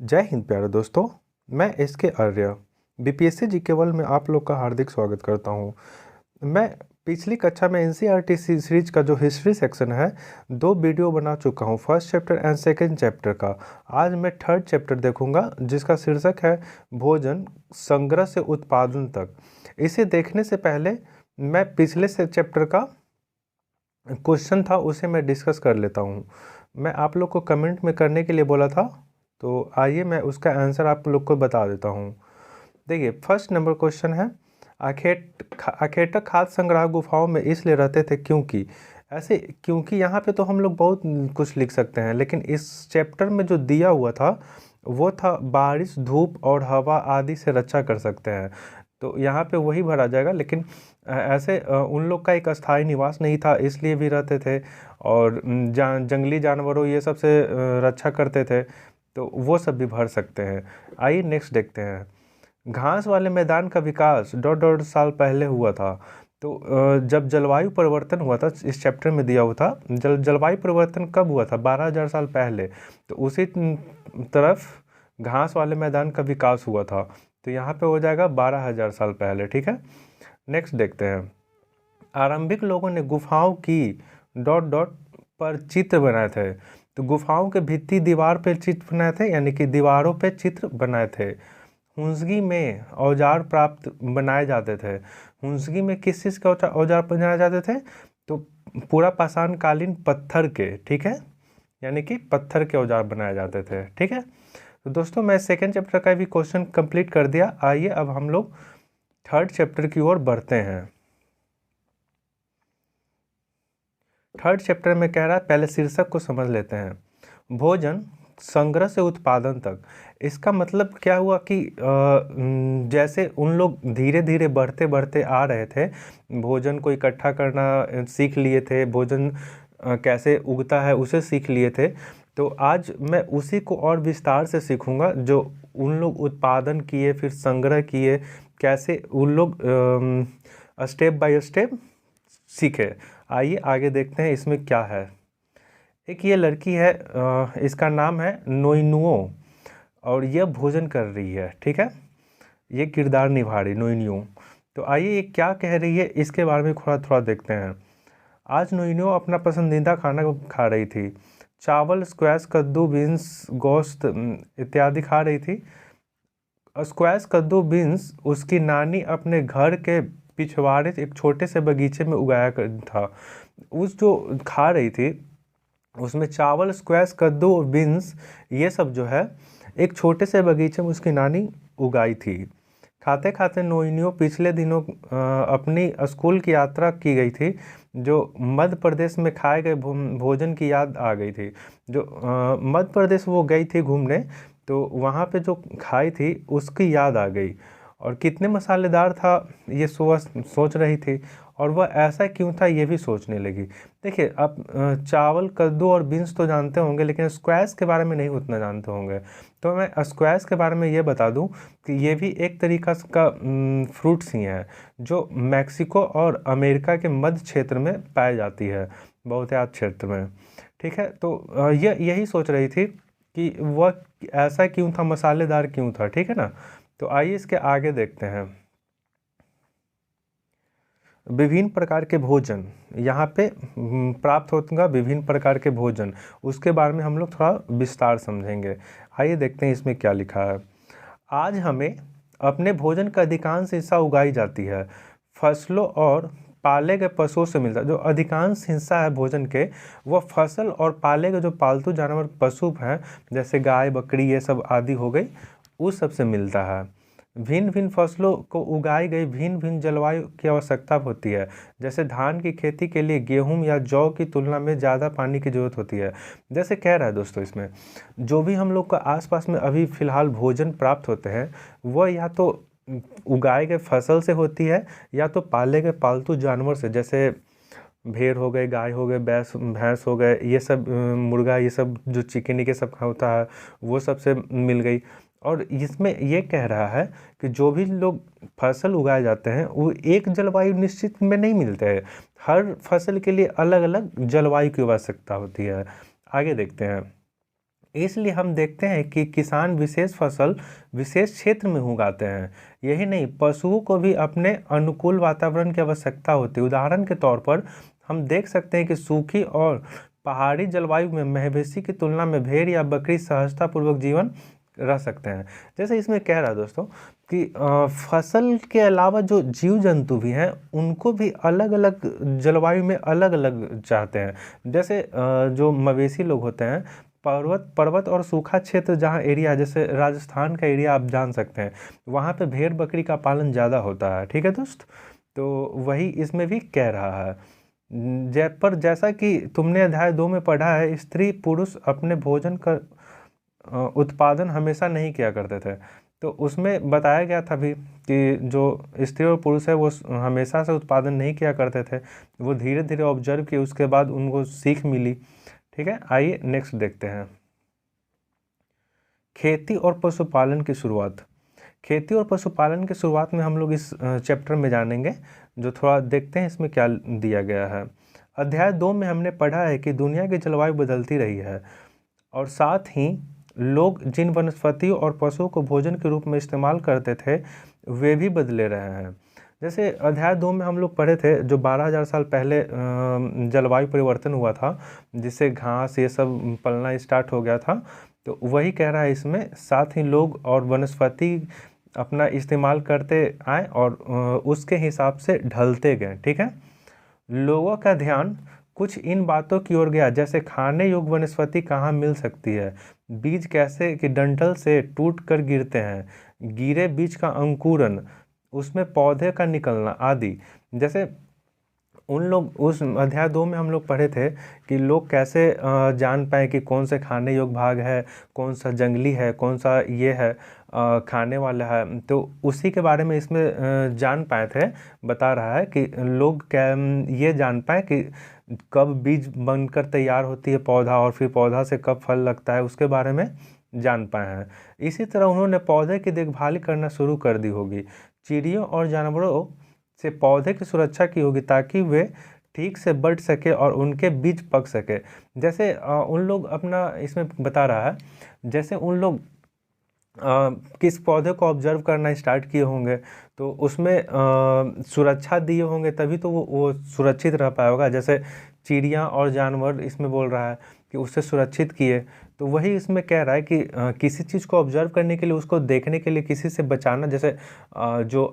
जय हिंद प्यारे दोस्तों। मैं एसके आर्य बीपीएससी जीके वर्ल्ड में आप लोग का हार्दिक स्वागत करता हूं। मैं पिछली कक्षा में एनसीईआरटी सीरीज का जो हिस्ट्री सेक्शन है 2 वीडियो बना चुका हूं, first chapter and second chapter का। आज मैं थर्ड चैप्टर देखूंगा जिसका शीर्षक है भोजन संग्रह से उत्पादन तक। इसे देखने से पहले मैं पिछले से चैप्टर का क्वेश्चन था उसे मैं डिस्कस कर लेता हूँ। मैं आप लोग को कमेंट में करने के लिए बोला था, तो आइए मैं उसका आंसर आप लोग को बता देता हूँ। देखिए, फर्स्ट नंबर क्वेश्चन है, अखेटक खाद्य संग्रह गुफाओं में इसलिए रहते थे क्योंकि यहाँ पे तो हम लोग बहुत कुछ लिख सकते हैं, लेकिन इस चैप्टर में जो दिया हुआ था वो था बारिश, धूप और हवा आदि से रक्षा कर सकते हैं, तो यहाँ पे वही भरा जाएगा। लेकिन ऐसे उन लोग का एक अस्थायी निवास नहीं था इसलिए भी रहते थे, और जंगली जानवरों ये सब से रक्षा करते थे, तो वो सब भी भर सकते हैं। आइए नेक्स्ट देखते हैं। घास वाले मैदान का विकास डॉट डॉट साल पहले हुआ था। तो जब जलवायु परिवर्तन हुआ था, इस चैप्टर में दिया हुआ था जलवायु परिवर्तन कब हुआ था, 12,000 साल पहले। तो उसी तरफ घास वाले मैदान का विकास हुआ था, तो यहाँ पे हो जाएगा 12,000 साल पहले। ठीक है, नेक्स्ट देखते हैं। आरंभिक लोगों ने गुफाओं की डॉट डॉट पर चित्र बनाए थे। तो गुफाओं के भित्ति दीवार पर चित्र बनाए थे, यानी कि दीवारों पे चित्र बनाए थे। हुंसगी में औजार प्राप्त बनाए जाते थे। हुंसगी में किस चीज़ के औजार बनाए जाते थे, तो पूरा पाषाणकालीन पत्थर के, ठीक है, यानी कि पत्थर के औजार बनाए जाते थे। ठीक है, तो दोस्तों मैं सेकेंड चैप्टर का भी क्वेश्चन कंप्लीट कर दिया। आइए अब हम लोग थर्ड चैप्टर की ओर बढ़ते हैं। थर्ड चैप्टर में कह रहा है, पहले शीर्षक को समझ लेते हैं। भोजन संग्रह से उत्पादन तक। इसका मतलब क्या हुआ कि जैसे उन लोग धीरे धीरे बढ़ते बढ़ते आ रहे थे, भोजन को इकट्ठा करना सीख लिए थे, भोजन कैसे उगता है उसे सीख लिए थे। तो आज मैं उसी को और विस्तार से सीखूंगा, जो उन लोग उत्पादन किए, फिर संग्रह किए, कैसे उन लोग स्टेप बाय स्टेप सीखे। आइए आगे देखते हैं इसमें क्या है। एक ये लड़की है, इसका नाम है नोइनुओ, और यह भोजन कर रही है। ठीक है, ये किरदार निभा रही नोइनुओ। तो आइए ये क्या कह रही है इसके बारे में थोड़ा थोड़ा देखते हैं। आज नोइनुओ अपना पसंदीदा खाना खा रही थी। चावल, स्क्वैश, कद्दू, बीन्स, गोश्त इत्यादि खा रही थी। स्क्वैश, कद्दू, बीन्स उसकी नानी अपने घर के पिछवाड़े एक छोटे से बगीचे में उगाया था। उस जो खा रही थी उसमें चावल, स्क्वैश, कद्दू और बीन्स ये सब जो है एक छोटे से बगीचे में उसकी नानी उगाई थी। खाते खाते नोइनुओ पिछले दिनों अपनी स्कूल की यात्रा की गई थी, जो मध्य प्रदेश में खाए गए भोजन की याद आ गई थी। जो मध्य प्रदेश वो गई थी घूमने, तो वहाँ पे जो खाई थी उसकी याद आ गई, और कितने मसालेदार था ये सोच रही थी, और वह ऐसा क्यों था ये भी सोचने लगी। देखिए, आप चावल, कद्दू और बीन्स तो जानते होंगे, लेकिन स्क्वैश के बारे में नहीं उतना जानते होंगे। तो मैं स्क्वैश के बारे में ये बता दूं कि ये भी एक तरीका का फ्रूट्स ही है, जो मैक्सिको और अमेरिका के मध्य क्षेत्र में पाई जाती है, बहुतायत क्षेत्र में। ठीक है, तो यही सोच रही थी कि वह ऐसा क्यों था, मसालेदार क्यों था। ठीक है ना, तो आइए इसके आगे देखते हैं। विभिन्न प्रकार के भोजन यहाँ पे प्राप्त होगा, विभिन्न प्रकार के भोजन, उसके बारे में हम लोग थोड़ा विस्तार समझेंगे। आइए देखते हैं इसमें क्या लिखा है। आज हमें अपने भोजन का अधिकांश हिस्सा उगाई जाती है, फसलों और पाले गए पशुओं से मिलता है। जो अधिकांश हिस्सा है भोजन के, वह फसल और पाले गए जो पालतू जानवर पशु हैं, जैसे गाय, बकरी, ये सब आदि हो गई, उस सब से मिलता है। भिन्न भिन्न फसलों को उगाई गई भिन्न भिन्न जलवायु की आवश्यकता होती है। जैसे धान की खेती के लिए गेहूं या जौ की तुलना में ज़्यादा पानी की जरूरत होती है। जैसे कह रहा है दोस्तों, इसमें जो भी हम लोग का आसपास में अभी फ़िलहाल भोजन प्राप्त होते हैं, वह या तो उगाए गए फसल से होती है, या तो पाले गए पालतू जानवर से, जैसे भेड़ हो गए, गाय हो गए, भैंस हो गए, ये सब मुर्गा, ये सब जो चिकनी के सब होता है वो सब से मिल गई। और इसमें ये कह रहा है कि जो भी लोग फसल उगाए जाते हैं वो एक जलवायु निश्चित में नहीं मिलते हैं, हर फसल के लिए अलग अलग जलवायु की आवश्यकता होती है। आगे देखते हैं। इसलिए हम देखते हैं कि किसान विशेष फसल विशेष क्षेत्र में उगाते हैं। यही नहीं, पशुओं को भी अपने अनुकूल वातावरण की आवश्यकता होती है। उदाहरण के तौर पर हम देख सकते हैं कि सूखी और पहाड़ी जलवायु में मवेशी की तुलना में भेड़ या बकरी सहजतापूर्वक जीवन रह सकते हैं। जैसे इसमें कह रहा है दोस्तों कि फसल के अलावा जो जीव जंतु भी हैं उनको भी अलग अलग जलवायु में अलग अलग चाहते हैं। जैसे जो मवेशी लोग होते हैं, पर्वत और सूखा क्षेत्र जहाँ एरिया, जैसे राजस्थान का एरिया आप जान सकते हैं, वहाँ पे भेड़ बकरी का पालन ज़्यादा होता है। ठीक है दोस्त, तो वही इसमें भी कह रहा है। पर जैसा कि तुमने अध्याय 2 में पढ़ा है, स्त्री पुरुष अपने भोजन का उत्पादन हमेशा नहीं किया करते थे। तो उसमें बताया गया था भी कि जो स्त्री और पुरुष है वो हमेशा से उत्पादन नहीं किया करते थे, वो धीरे धीरे ऑब्जर्व किए, उसके बाद उनको सीख मिली। ठीक है, आइए नेक्स्ट देखते हैं। खेती और पशुपालन की शुरुआत। खेती और पशुपालन की शुरुआत में हम लोग इस चैप्टर में जानेंगे, जो थोड़ा देखते हैं इसमें क्या दिया गया है। अध्याय 2 में हमने पढ़ा है कि दुनिया की जलवायु बदलती रही है और साथ ही लोग जिन वनस्पतियों और पशुओं को भोजन के रूप में इस्तेमाल करते थे वे भी बदले रहे हैं। जैसे अध्याय 2 में हम लोग पढ़े थे, जो 12,000 साल पहले जलवायु परिवर्तन हुआ था, जिससे घास ये सब पलना स्टार्ट हो गया था। तो वही कह रहा है इसमें, साथ ही लोग और वनस्पति अपना इस्तेमाल करते आए और उसके हिसाब से ढलते गए। ठीक है, लोगों का ध्यान कुछ इन बातों की ओर गया, जैसे खाने योग्य वनस्पति कहाँ मिल सकती है, बीज कैसे कि डंठल से टूट कर गिरते हैं, गिरे बीज का अंकुरन, उसमें पौधे का निकलना आदि। जैसे उन लोग उस अध्याय 2 में हम लोग पढ़े थे कि लोग कैसे जान पाए कि कौन से खाने योग्य भाग है, कौन सा जंगली है, कौन सा ये है खाने वाला है। तो उसी के बारे में इसमें जान पाए थे। बता रहा है कि लोग क्या ये जान पाए कि कब बीज बनकर तैयार होती है पौधा और फिर पौधा से कब फल लगता है, उसके बारे में जान पाए हैं। इसी तरह उन्होंने पौधे की देखभाल करना शुरू कर दी होगी, चिड़ियों और जानवरों से पौधे की सुरक्षा की होगी ताकि वे ठीक से बढ़ सके और उनके बीज पक सके। जैसे उन लोग अपना इसमें बता रहा है, जैसे उन लोग किस पौधे को ऑब्जर्व करना स्टार्ट किए होंगे तो उसमें सुरक्षा दिए होंगे, तभी तो वो सुरक्षित रह पाया होगा। जैसे चिड़िया और जानवर इसमें बोल रहा है कि उससे सुरक्षित किए, तो वही इसमें कह रहा है कि किसी चीज़ को ऑब्जर्व करने के लिए, उसको देखने के लिए किसी से बचाना, जैसे जो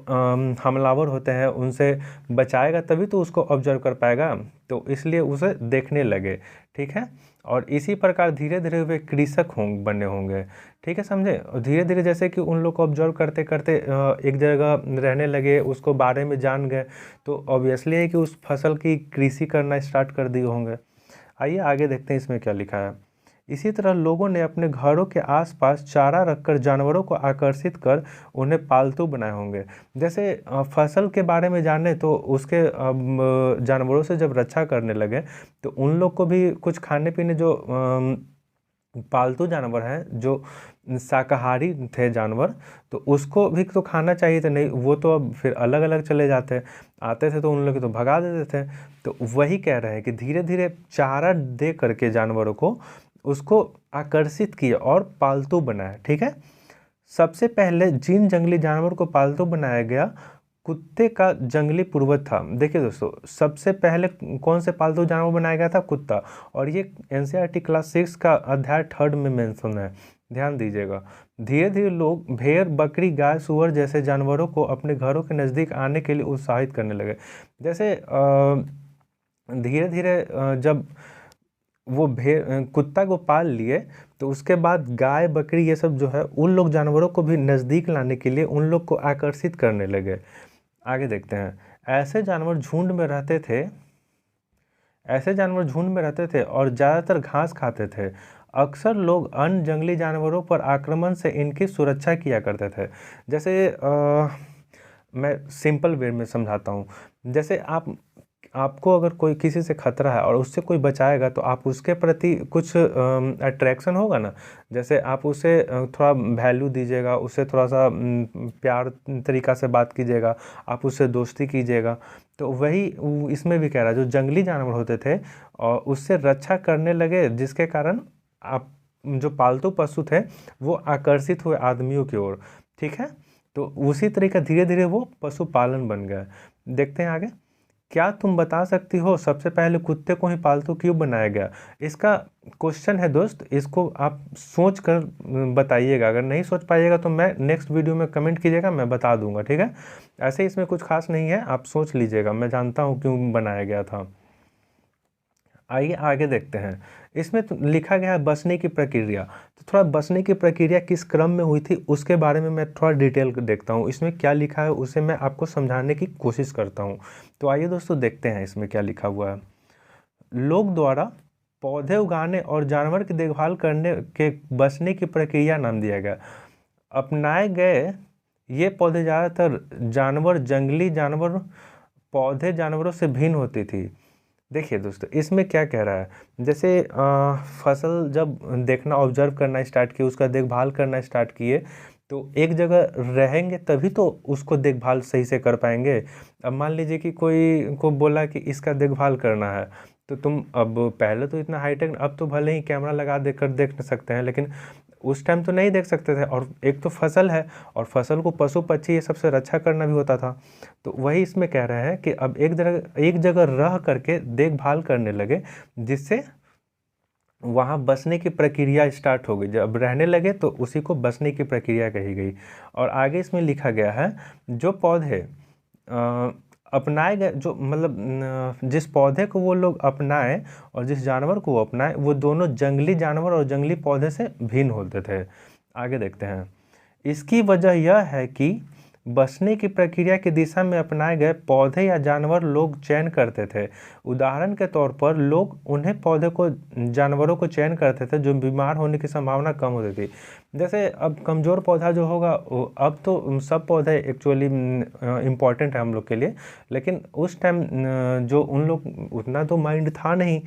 हमलावर होते हैं उनसे बचाएगा तभी तो उसको ऑब्जर्व कर पाएगा, तो इसलिए उसे देखने लगे। ठीक है, और इसी प्रकार धीरे धीरे वे कृषक बने होंगे। ठीक है, समझे। और धीरे धीरे जैसे कि उन लोग को ऑब्जर्व करते करते एक जगह रहने लगे, उसको बारे में जान गए, तो ऑब्वियसली है कि उस फसल की कृषि करना स्टार्ट कर दिए होंगे। आइए आगे देखते हैं इसमें क्या लिखा है। इसी तरह लोगों ने अपने घरों के आसपास चारा रखकर जानवरों को आकर्षित कर उन्हें पालतू बनाए होंगे। जैसे फसल के बारे में जाने तो उसके जानवरों से जब रक्षा करने लगे तो उन लोग को भी कुछ खाने पीने, जो पालतू जानवर हैं, जो शाकाहारी थे जानवर, तो उसको भी तो खाना चाहिए था। नहीं, वो तो अब फिर अलग अलग चले जाते, आते थे तो उन लोग तो भगा देते थे। तो वही कह रहे हैं कि धीरे धीरे चारा दे करके जानवरों को उसको आकर्षित किया और पालतू बनाया। ठीक है, सबसे पहले जिन जंगली जानवर को पालतू बनाया गया, कुत्ते का जंगली पूर्वज था। देखिए दोस्तों, सबसे पहले कौन से पालतू जानवर बनाया गया था? कुत्ता। और ये एनसीईआरटी क्लास 6 का अध्याय 3 में मेंशन है, ध्यान दीजिएगा। धीरे धीरे लोग भेड़, बकरी, गाय, सुअर जैसे जानवरों को अपने घरों के नज़दीक आने के लिए उत्साहित करने लगे। जैसे धीरे धीरे जब वो कुत्ता को पाल लिए तो उसके बाद गाय, बकरी ये सब जो है, उन लोग जानवरों को भी नज़दीक लाने के लिए उन लोग को आकर्षित करने लगे। आगे देखते हैं। ऐसे जानवर झुंड में रहते थे और ज़्यादातर घास खाते थे। अक्सर लोग अन्य जंगली जानवरों पर आक्रमण से इनकी सुरक्षा किया करते थे। जैसे मैं सिंपल वे में समझाता हूँ। जैसे आपको अगर कोई किसी से खतरा है और उससे कोई बचाएगा तो आप उसके प्रति कुछ अट्रैक्शन होगा ना। जैसे आप उसे थोड़ा वैल्यू दीजिएगा, उससे थोड़ा सा प्यार तरीक़ा से बात कीजिएगा, आप उससे दोस्ती कीजिएगा। तो वही इसमें भी कह रहा है, जो जंगली जानवर होते थे और उससे रक्षा करने लगे, जिसके कारण आप जो पालतू पशु थे वो आकर्षित हुए आदमियों की ओर, ठीक है। तो उसी तरीके धीरे धीरे वो पशुपालन बन गया। देखते हैं आगे। क्या तुम बता सकती हो सबसे पहले कुत्ते को ही पालतू क्यों बनाया गया? इसका क्वेश्चन है दोस्त, इसको आप सोच कर बताइएगा। अगर नहीं सोच पाइएगा तो मैं नेक्स्ट वीडियो में कमेंट कीजिएगा, मैं बता दूंगा, ठीक है। ऐसे इसमें कुछ खास नहीं है, आप सोच लीजिएगा, मैं जानता हूँ क्यों बनाया गया था। आइए आगे देखते हैं। इसमें तो लिखा गया है बसने की प्रक्रिया। तो थोड़ा बसने की प्रक्रिया किस क्रम में हुई थी उसके बारे में मैं थोड़ा डिटेल देखता हूँ। इसमें क्या लिखा है उसे मैं आपको समझाने की कोशिश करता हूँ। तो आइए दोस्तों देखते हैं इसमें क्या लिखा हुआ है। लोग द्वारा पौधे उगाने और जानवर की देखभाल करने के बसने की प्रक्रिया नाम दिया गया। अपनाए गए ये पौधे ज़्यादातर जानवर, जंगली जानवर, पौधे जानवरों से भिन्न होती थी। देखिए दोस्तों, इसमें क्या कह रहा है, जैसे फसल जब देखना, ऑब्जर्व करना स्टार्ट किए, उसका देखभाल करना स्टार्ट किए, तो एक जगह रहेंगे तभी तो उसको देखभाल सही से कर पाएंगे। अब मान लीजिए कि कोई को बोला कि इसका देखभाल करना है, तो तुम अब पहले तो इतना हाईटेक, अब तो भले ही कैमरा लगा देकर देख सकते हैं, लेकिन उस टाइम तो नहीं देख सकते थे। और एक तो फसल है, और फसल को पशु पक्षी ये सबसे रक्षा करना भी होता था। तो वही इसमें कह रहे हैं कि अब एक जगह रह करके देखभाल करने लगे, जिससे वहाँ बसने की प्रक्रिया स्टार्ट हो गई। जब रहने लगे तो उसी को बसने की प्रक्रिया कही गई। और आगे इसमें लिखा गया है, जो पौधे अपनाए गए, जो मतलब जिस पौधे को वो लोग अपनाए और जिस जानवर को वो अपनाए, वो दोनों जंगली जानवर और जंगली पौधे से भिन्न होते थे। आगे देखते हैं। इसकी वजह यह है कि बसने की प्रक्रिया की दिशा में अपनाए गए पौधे या जानवर लोग चयन करते थे। उदाहरण के तौर पर लोग उन्हें पौधे को, जानवरों को चयन करते थे जो बीमार होने की संभावना कम होती थी। जैसे अब कमज़ोर पौधा जो होगा, अब तो सब पौधे एक्चुअली इम्पॉर्टेंट है हम लोग के लिए, लेकिन उस टाइम जो उन लोग उतना तो माइंड था नहीं,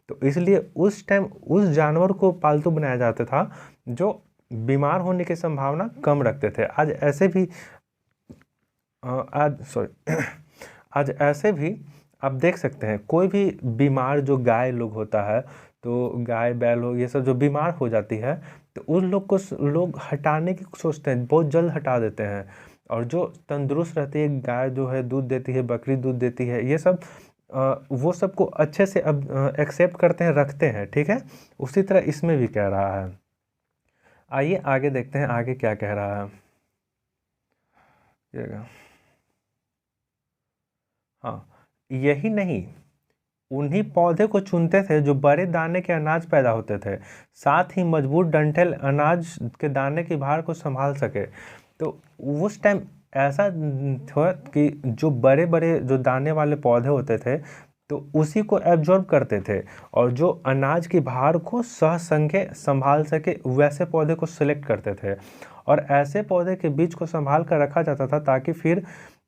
तो इसलिए उस टाइम उस जानवर को पालतू बनाया जाता था जो बीमार होने की संभावना कम रखते थे। आज ऐसे भी आप देख सकते हैं, कोई भी बीमार जो गाय लोग होता है, तो गाय बैल हो, ये सब जो बीमार हो जाती है, तो उन लोग को लोग हटाने की सोचते हैं, बहुत जल्द हटा देते हैं। और जो तंदुरुस्त रहती है गाय, जो है दूध देती है, बकरी दूध देती है, ये सब वो सबको अच्छे से अब एक्सेप्ट करते हैं, रखते हैं, ठीक है। उसी तरह इसमें भी कह रहा है। आइए आगे देखते हैं आगे क्या कह रहा है। हाँ, यही नहीं, उन्हीं पौधे को चुनते थे जो बड़े दाने के अनाज पैदा होते थे, साथ ही मजबूत डंठल अनाज के दाने की भार को संभाल सके। तो उस टाइम ऐसा था कि जो बड़े बड़े जो दाने वाले पौधे होते थे, तो उसी को एब्जॉर्ब करते थे, और जो अनाज की भार को सहसंगे संभाल सके वैसे पौधे को सिलेक्ट करते थे। और ऐसे पौधे के बीज को संभाल कर रखा जाता था ताकि फिर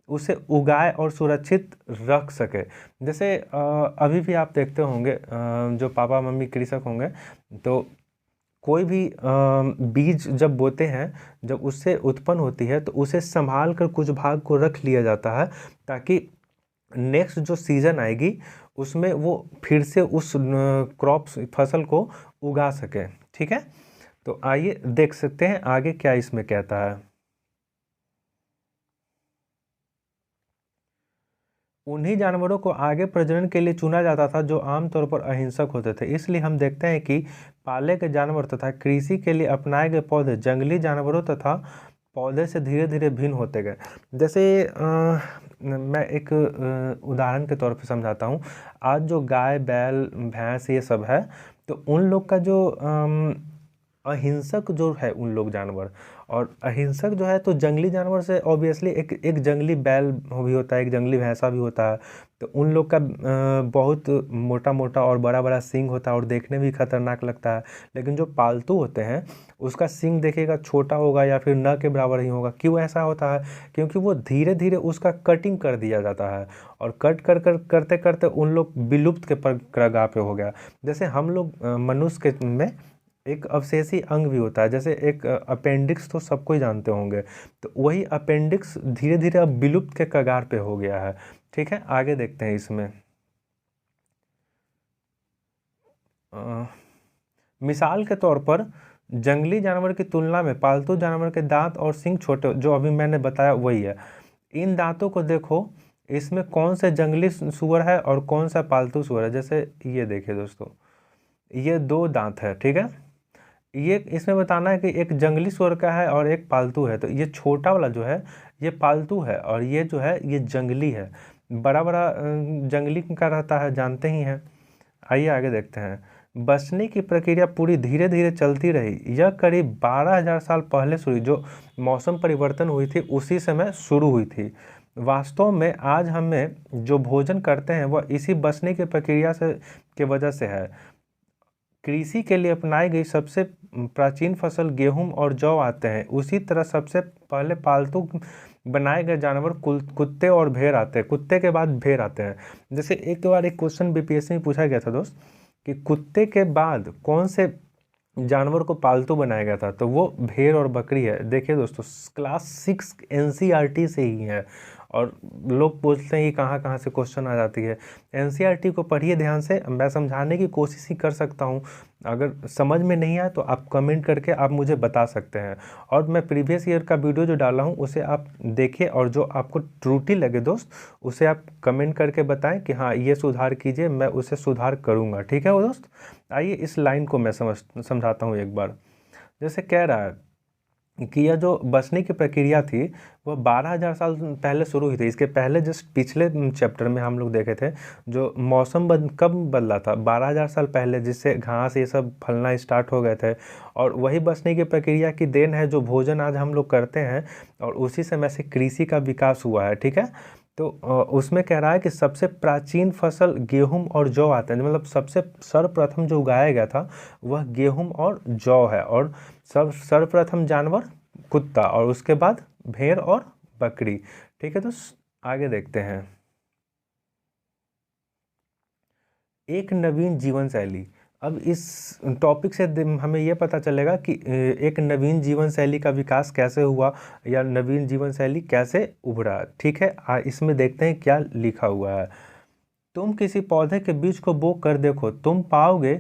उसे उगाए और सुरक्षित रख सके। जैसे अभी भी आप देखते होंगे, जो पापा मम्मी कृषक होंगे, तो कोई भी बीज जब बोते हैं, जब उससे उत्पन्न होती है, तो उसे संभाल कर कुछ भाग को रख लिया जाता है, ताकि नेक्स्ट जो सीज़न आएगी उसमें वो फिर से उस क्रॉप्स फसल को उगा सके, ठीक है। तो आइए देख सकते हैं आगे क्या इसमें कहता है। उन्हीं जानवरों को आगे प्रजनन के लिए चुना जाता था जो आमतौर पर अहिंसक होते थे। इसलिए हम देखते हैं कि पाले गए जानवर तथा कृषि के लिए अपनाए गए पौधे जंगली जानवरों तथा पौधे से धीरे धीरे भिन्न होते गए। जैसे मैं एक उदाहरण के तौर पे समझाता हूँ। आज जो गाय बैल भैंस ये सब है, तो उन लोग का जो अहिंसक जो है उन लोग जानवर, और अहिंसक जो है तो जंगली जानवर से ऑब्वियसली एक जंगली बैल भी होता है, एक जंगली भैंसा भी होता है। तो उन लोग का बहुत मोटा मोटा और बड़ा बड़ा सींग होता है और देखने में भी खतरनाक लगता है। लेकिन जो पालतू होते हैं उसका सींग देखेगा छोटा होगा या फिर न के बराबर ही होगा। क्यों ऐसा होता है? क्योंकि वो धीरे धीरे उसका कटिंग कर दिया जाता है, और कट कर कर करते करते उन लोग विलुप्त के कगार पे हो गया। जैसे हम लोग मनुष्य के में एक अवशेषी अंग भी होता है, जैसे एक अपेंडिक्स तो सबको ही जानते होंगे, तो वही अपेंडिक्स धीरे धीरे अब विलुप्त के कगार पे हो गया है, ठीक है। आगे देखते हैं इसमें। मिसाल के तौर पर जंगली जानवर की तुलना में पालतू जानवर के दांत और सींग छोटे, जो अभी मैंने बताया वही है। इन दांतों को देखो, इसमें कौन से जंगली सूअर है और कौन सा पालतू सूअर है। जैसे ये देखिए दोस्तों, ये दो दांत है, ठीक है। ये इसमें बताना है कि एक जंगली सूअर का है और एक पालतू है। तो ये छोटा वाला जो है ये पालतू है और ये जो है ये जंगली है। बड़ा बड़ा जंगली का रहता है, जानते ही हैं। आइए आगे देखते हैं। बसने की प्रक्रिया पूरी धीरे धीरे चलती रही। यह करीब 12,000 साल पहले शुरू, जो मौसम परिवर्तन हुई थी उसी समय शुरू हुई थी। वास्तव में आज हमें जो भोजन करते हैं वह इसी बसने की प्रक्रिया से के वजह से है। कृषि के लिए अपनाई गई सबसे प्राचीन फसल गेहूं और जौ आते हैं। उसी तरह सबसे पहले पालतू बनाए गए जानवर कुत्ते और भेड़ आते हैं। कुत्ते के बाद भेड़ आते हैं। जैसे एक बार एक क्वेश्चन बीपीएससी में पूछा गया था दोस्त कि कुत्ते के बाद कौन से जानवर को पालतू बनाया गया था, तो वो भेड़ और बकरी है। देखिए दोस्तों, क्लास 6 एनसीईआरटी से ही है। और लोग पूछते हैं कि कहाँ कहाँ से क्वेश्चन आ जाती है। एनसीईआरटी को पढ़िए ध्यान से, मैं समझाने की कोशिश ही कर सकता हूँ। अगर समझ में नहीं आए तो आप कमेंट करके आप मुझे बता सकते हैं। और मैं प्रीवियस ईयर का वीडियो जो डाला हूँ उसे आप देखिए, और जो आपको त्रुटि लगे दोस्त उसे आप कमेंट करके बताएं कि हाँ ये सुधार कीजिए, मैं उसे सुधार करूँगा, ठीक है वो दोस्त। आइए इस लाइन को मैं समझाता हूँ एक बार। जैसे कह रहा है कि यह जो बसने की प्रक्रिया थी वह 12,000 साल पहले शुरू हुई थी। इसके पहले जस्ट पिछले चैप्टर में हम लोग देखे थे जो मौसम कब बदला था, 12,000 साल पहले, जिससे घास ये सब फलना स्टार्ट हो गए थे। और वही बसने की प्रक्रिया की देन है जो भोजन आज हम लोग करते हैं, और उसी समय से कृषि का विकास हुआ है, ठीक है। तो उसमें कह रहा है कि सबसे प्राचीन फसल गेहूं और जौ आते हैं। मतलब सबसे सर्वप्रथम जो उगाया गया था वह गेहूं और जौ है। और सर्वप्रथम जानवर कुत्ता, और उसके बाद भेड़ और बकरी, ठीक है। तो आगे देखते हैं। एक नवीन जीवन शैली। अब इस टॉपिक से हमें यह पता चलेगा कि एक नवीन जीवन शैली का विकास कैसे हुआ या नवीन जीवन शैली कैसे उभरा, ठीक है। इसमें देखते हैं क्या लिखा हुआ है। तुम किसी पौधे के बीज को बो कर देखो, तुम पाओगे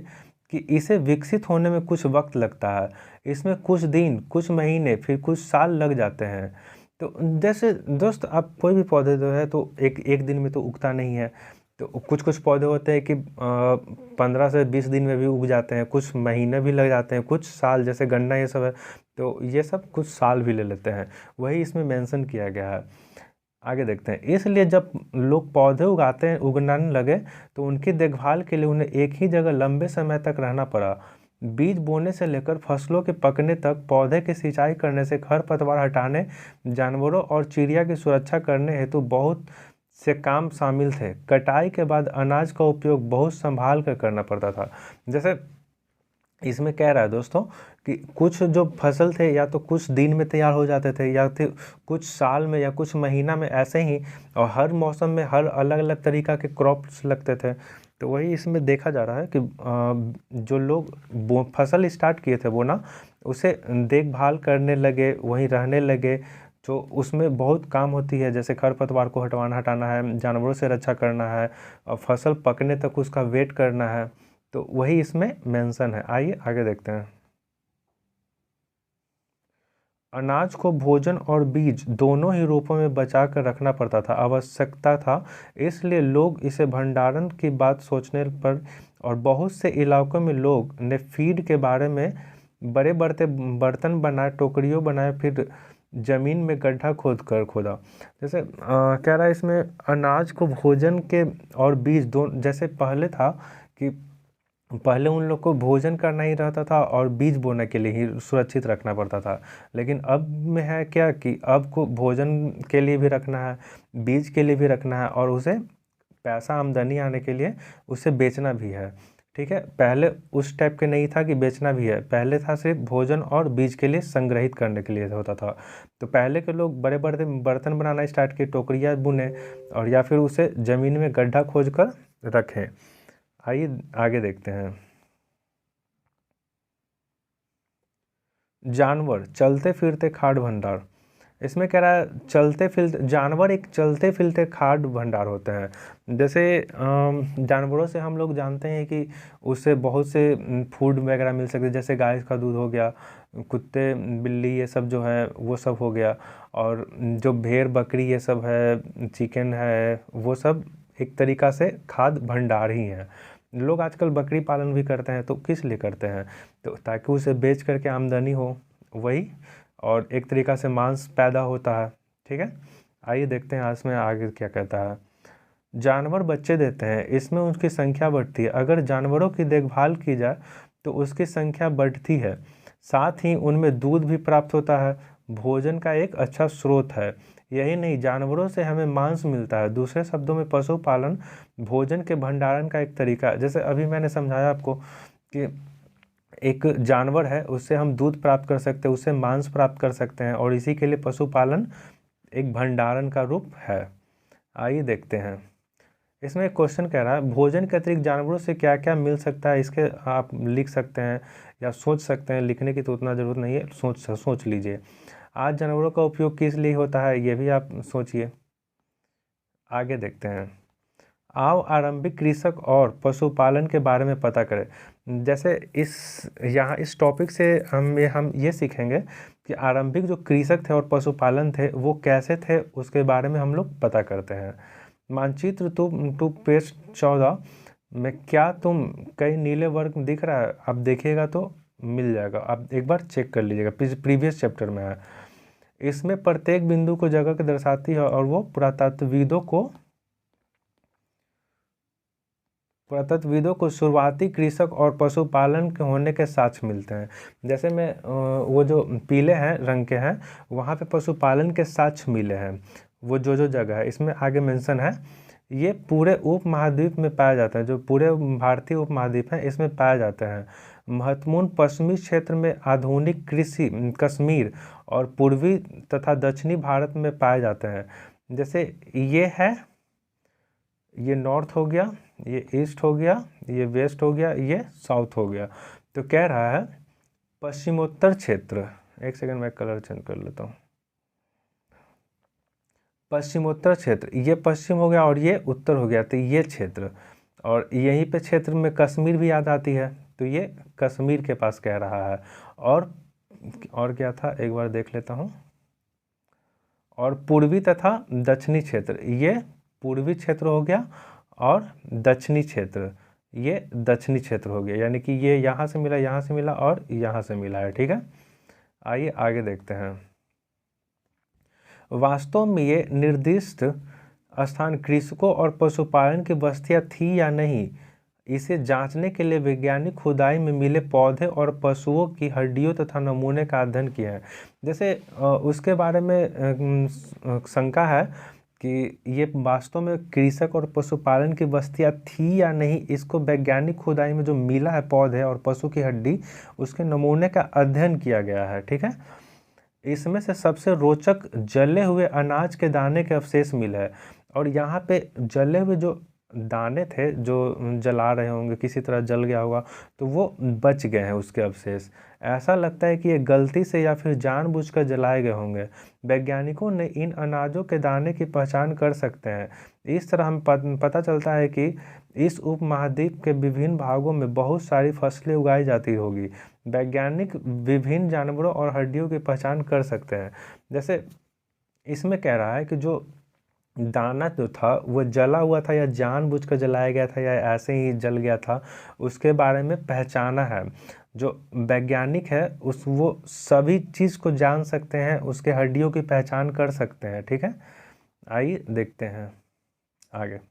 कि इसे विकसित होने में कुछ वक्त लगता है। इसमें कुछ दिन, कुछ महीने, फिर कुछ साल लग जाते हैं। तो जैसे दोस्त, आप कोई भी पौधे जो है तो एक दिन में तो उगता नहीं है। तो कुछ कुछ पौधे होते हैं कि 15 से 20 दिन में भी उग जाते हैं, कुछ महीने भी लग जाते हैं, कुछ साल, जैसे गन्ना ये सब है तो ये सब कुछ साल भी ले लेते हैं। वही इसमें मेंशन किया गया है। आगे देखते हैं। इसलिए जब लोग पौधे उगाते हैं, उगने लगे, तो उनकी देखभाल के लिए उन्हें एक ही जगह लंबे समय तक रहना पड़ा। बीज बोने से लेकर फसलों के पकने तक, पौधे की सिंचाई करने से खरपतवार हटाने, जानवरों और चिड़िया की सुरक्षा करने हेतु बहुत से काम शामिल थे। कटाई के बाद अनाज का उपयोग बहुत संभाल कर करना पड़ता था। जैसे इसमें कह रहा है दोस्तों कि कुछ जो फसल थे या तो कुछ दिन में तैयार हो जाते थे, या फिर कुछ साल में या कुछ महीना में, ऐसे ही। और हर मौसम में हर अलग अलग तरीका के क्रॉप्स लगते थे। तो वही इसमें देखा जा रहा है कि जो लोग फसल स्टार्ट किए थे बोना, उसे देखभाल करने लगे, वहीं रहने लगे। जो उसमें बहुत काम होती है, जैसे खरपतवार को हटाना है, जानवरों से रक्षा करना है, और फसल पकने तक उसका वेट करना है। तो वही इसमें मेंशन है। आइए आगे देखते हैं। अनाज को भोजन और बीज दोनों ही रूपों में बचा कर रखना पड़ता था, आवश्यकता था। इसलिए लोग इसे भंडारण की बात सोचने पर, और बहुत से इलाकों में लोग ने फीड के बारे में बड़े बड़े बर्तन बनाए, टोकरियों बनाए, फिर जमीन में गड्ढा खोदा। जैसे कह रहा है इसमें अनाज को भोजन के और बीज दोनों, जैसे पहले था कि पहले उन लोग को भोजन करना ही रहता था और बीज बोने के लिए ही सुरक्षित रखना पड़ता था। लेकिन अब में है क्या कि अब को भोजन के लिए भी रखना है, बीज के लिए भी रखना है, और उसे पैसा आमदनी आने के लिए उसे बेचना भी है, ठीक है। पहले उस टाइप के नहीं था कि बेचना भी है, पहले था सिर्फ भोजन और बीज के लिए संग्रहित करने के लिए होता था। तो पहले के लोग बड़े बड़े बर्तन बनाना स्टार्ट किए, टोकरियाँ बुने, और या फिर उसे ज़मीन में गड्ढा खोद कर रखें। आइए आगे देखते हैं। जानवर चलते फिरते खाद्य भंडार। इसमें कह रहा है चलते फिरते जानवर एक चलते फिरते खाद्य भंडार होते हैं। जैसे जानवरों से हम लोग जानते हैं कि उससे बहुत से फूड वगैरह मिल सकते हैं, जैसे गाय का दूध हो गया, कुत्ते बिल्ली ये सब जो है वो सब हो गया, और जो भेड़ बकरी ये सब है, चिकन है, वो सब एक तरीक़ा से खाद्य भंडार ही हैं। लोग आजकल बकरी पालन भी करते हैं, तो किस लिए करते हैं? तो ताकि उसे बेच करके आमदनी हो, वही, और एक तरीक़ा से मांस पैदा होता है। ठीक है, आइए देखते हैं आज में आगे क्या कहता है। जानवर बच्चे देते हैं, इसमें उसकी संख्या बढ़ती है। अगर जानवरों की देखभाल की जाए तो उसकी संख्या बढ़ती है, साथ ही उनमें दूध भी प्राप्त होता है, भोजन का एक अच्छा स्रोत है। यही नहीं, जानवरों से हमें मांस मिलता है। दूसरे शब्दों में पशुपालन भोजन के भंडारण का एक तरीका है। जैसे अभी मैंने समझाया आपको कि एक जानवर है, उससे हम दूध प्राप्त कर सकते हैं, उससे मांस प्राप्त कर सकते हैं, और इसी के लिए पशुपालन एक भंडारण का रूप है। आइए देखते हैं। इसमें एक क्वेश्चन कह रहा है, भोजन के अतिरिक्त जानवरों से क्या क्या मिल सकता है? इसके आप लिख सकते हैं या सोच सकते हैं, लिखने की तो उतना ज़रूरत नहीं है, सोच लीजिए। आज जानवरों का उपयोग किस लिए होता है, ये भी आप सोचिए। आगे देखते हैं। आओ आरंभिक कृषक और पशुपालन के बारे में पता करें। जैसे इस टॉपिक से हम ये सीखेंगे कि आरंभिक जो कृषक थे और पशुपालन थे वो कैसे थे, उसके बारे में हम लोग पता करते हैं। मानचित्र टू पेज 14 में क्या तुम कई नीले वर्ग दिख रहा है? आप देखिएगा तो मिल जाएगा, आप एक बार चेक कर लीजिएगा, प्रीवियस चैप्टर में है। इसमें प्रत्येक बिंदु को जगह को दर्शाती है, और वो पुरातत्वविदों को शुरुआती कृषक और पशुपालन के होने के साक्ष्य मिलते हैं। जैसे मैं वो जो पीले हैं रंग के हैं, वहाँ पे पशुपालन के साक्ष्य मिले हैं। वो जो जगह है, इसमें आगे मेंशन है, ये पूरे उपमहाद्वीप में पाया जाता है। जो पूरे भारतीय उपमहाद्वीप है इसमें पाया जाता है। महत्वपूर्ण पश्चिमी क्षेत्र में आधुनिक कृषि कश्मीर और पूर्वी तथा दक्षिणी भारत में पाए जाते हैं। जैसे ये है, ये नॉर्थ हो गया, ये ईस्ट हो गया, ये वेस्ट हो गया, ये साउथ हो गया। तो कह रहा है पश्चिमोत्तर क्षेत्र, एक सेकंड मैं कलर चेंज कर लेता हूँ। पश्चिमोत्तर क्षेत्र, ये पश्चिम हो गया और ये उत्तर हो गया, तो ये क्षेत्र, और यहीं पे क्षेत्र में कश्मीर भी याद आती है, तो ये कश्मीर के पास कह रहा है। और क्या था, एक बार देख लेता हूँ। और पूर्वी तथा दक्षिणी क्षेत्र, ये पूर्वी क्षेत्र हो गया, और दक्षिणी क्षेत्र, ये दक्षिणी क्षेत्र हो गया। यानी कि ये यहाँ से मिला, यहाँ से मिला, और यहाँ से मिला है। ठीक है, आइए आगे देखते हैं। वास्तव में ये निर्दिष्ट स्थान कृषकों और पशुपालन की बस्तियां थी या नहीं, इसे जांचने के लिए वैज्ञानिक खुदाई में मिले पौधे और पशुओं की हड्डियों तथा नमूने का अध्ययन किया है। जैसे उसके बारे में शंका है कि ये वास्तव में कृषक और पशुपालन की बस्तियां थी या नहीं, इसको वैज्ञानिक खुदाई में जो मिला है पौधे और पशु की हड्डी, उसके नमूने का अध्ययन किया गया है। ठीक है, इसमें से सबसे रोचक जले हुए अनाज के दाने के अवशेष मिले हैं। और यहाँ पे जले हुए जो दाने थे, जो जला रहे होंगे, किसी तरह जल गया होगा, तो वो बच गए हैं उसके अवशेष। ऐसा लगता है कि ये गलती से या फिर जानबूझकर जलाए गए होंगे। वैज्ञानिकों ने इन अनाजों के दाने की पहचान कर सकते हैं। इस तरह हम पता चलता है कि इस उपमहाद्वीप के विभिन्न भागों में बहुत सारी फसलें उगाई जाती होगी। वैज्ञानिक विभिन्न जानवरों और हड्डियों की पहचान कर सकते हैं। जैसे इसमें कह रहा है कि जो दाना जो था वो जला हुआ था या जानबूझकर जलाया गया था या ऐसे ही जल गया था, उसके बारे में पहचाना है। जो वैज्ञानिक है वो सभी चीज़ को जान सकते हैं, उसके हड्डियों की पहचान कर सकते हैं। ठीक है, आइए देखते हैं आगे।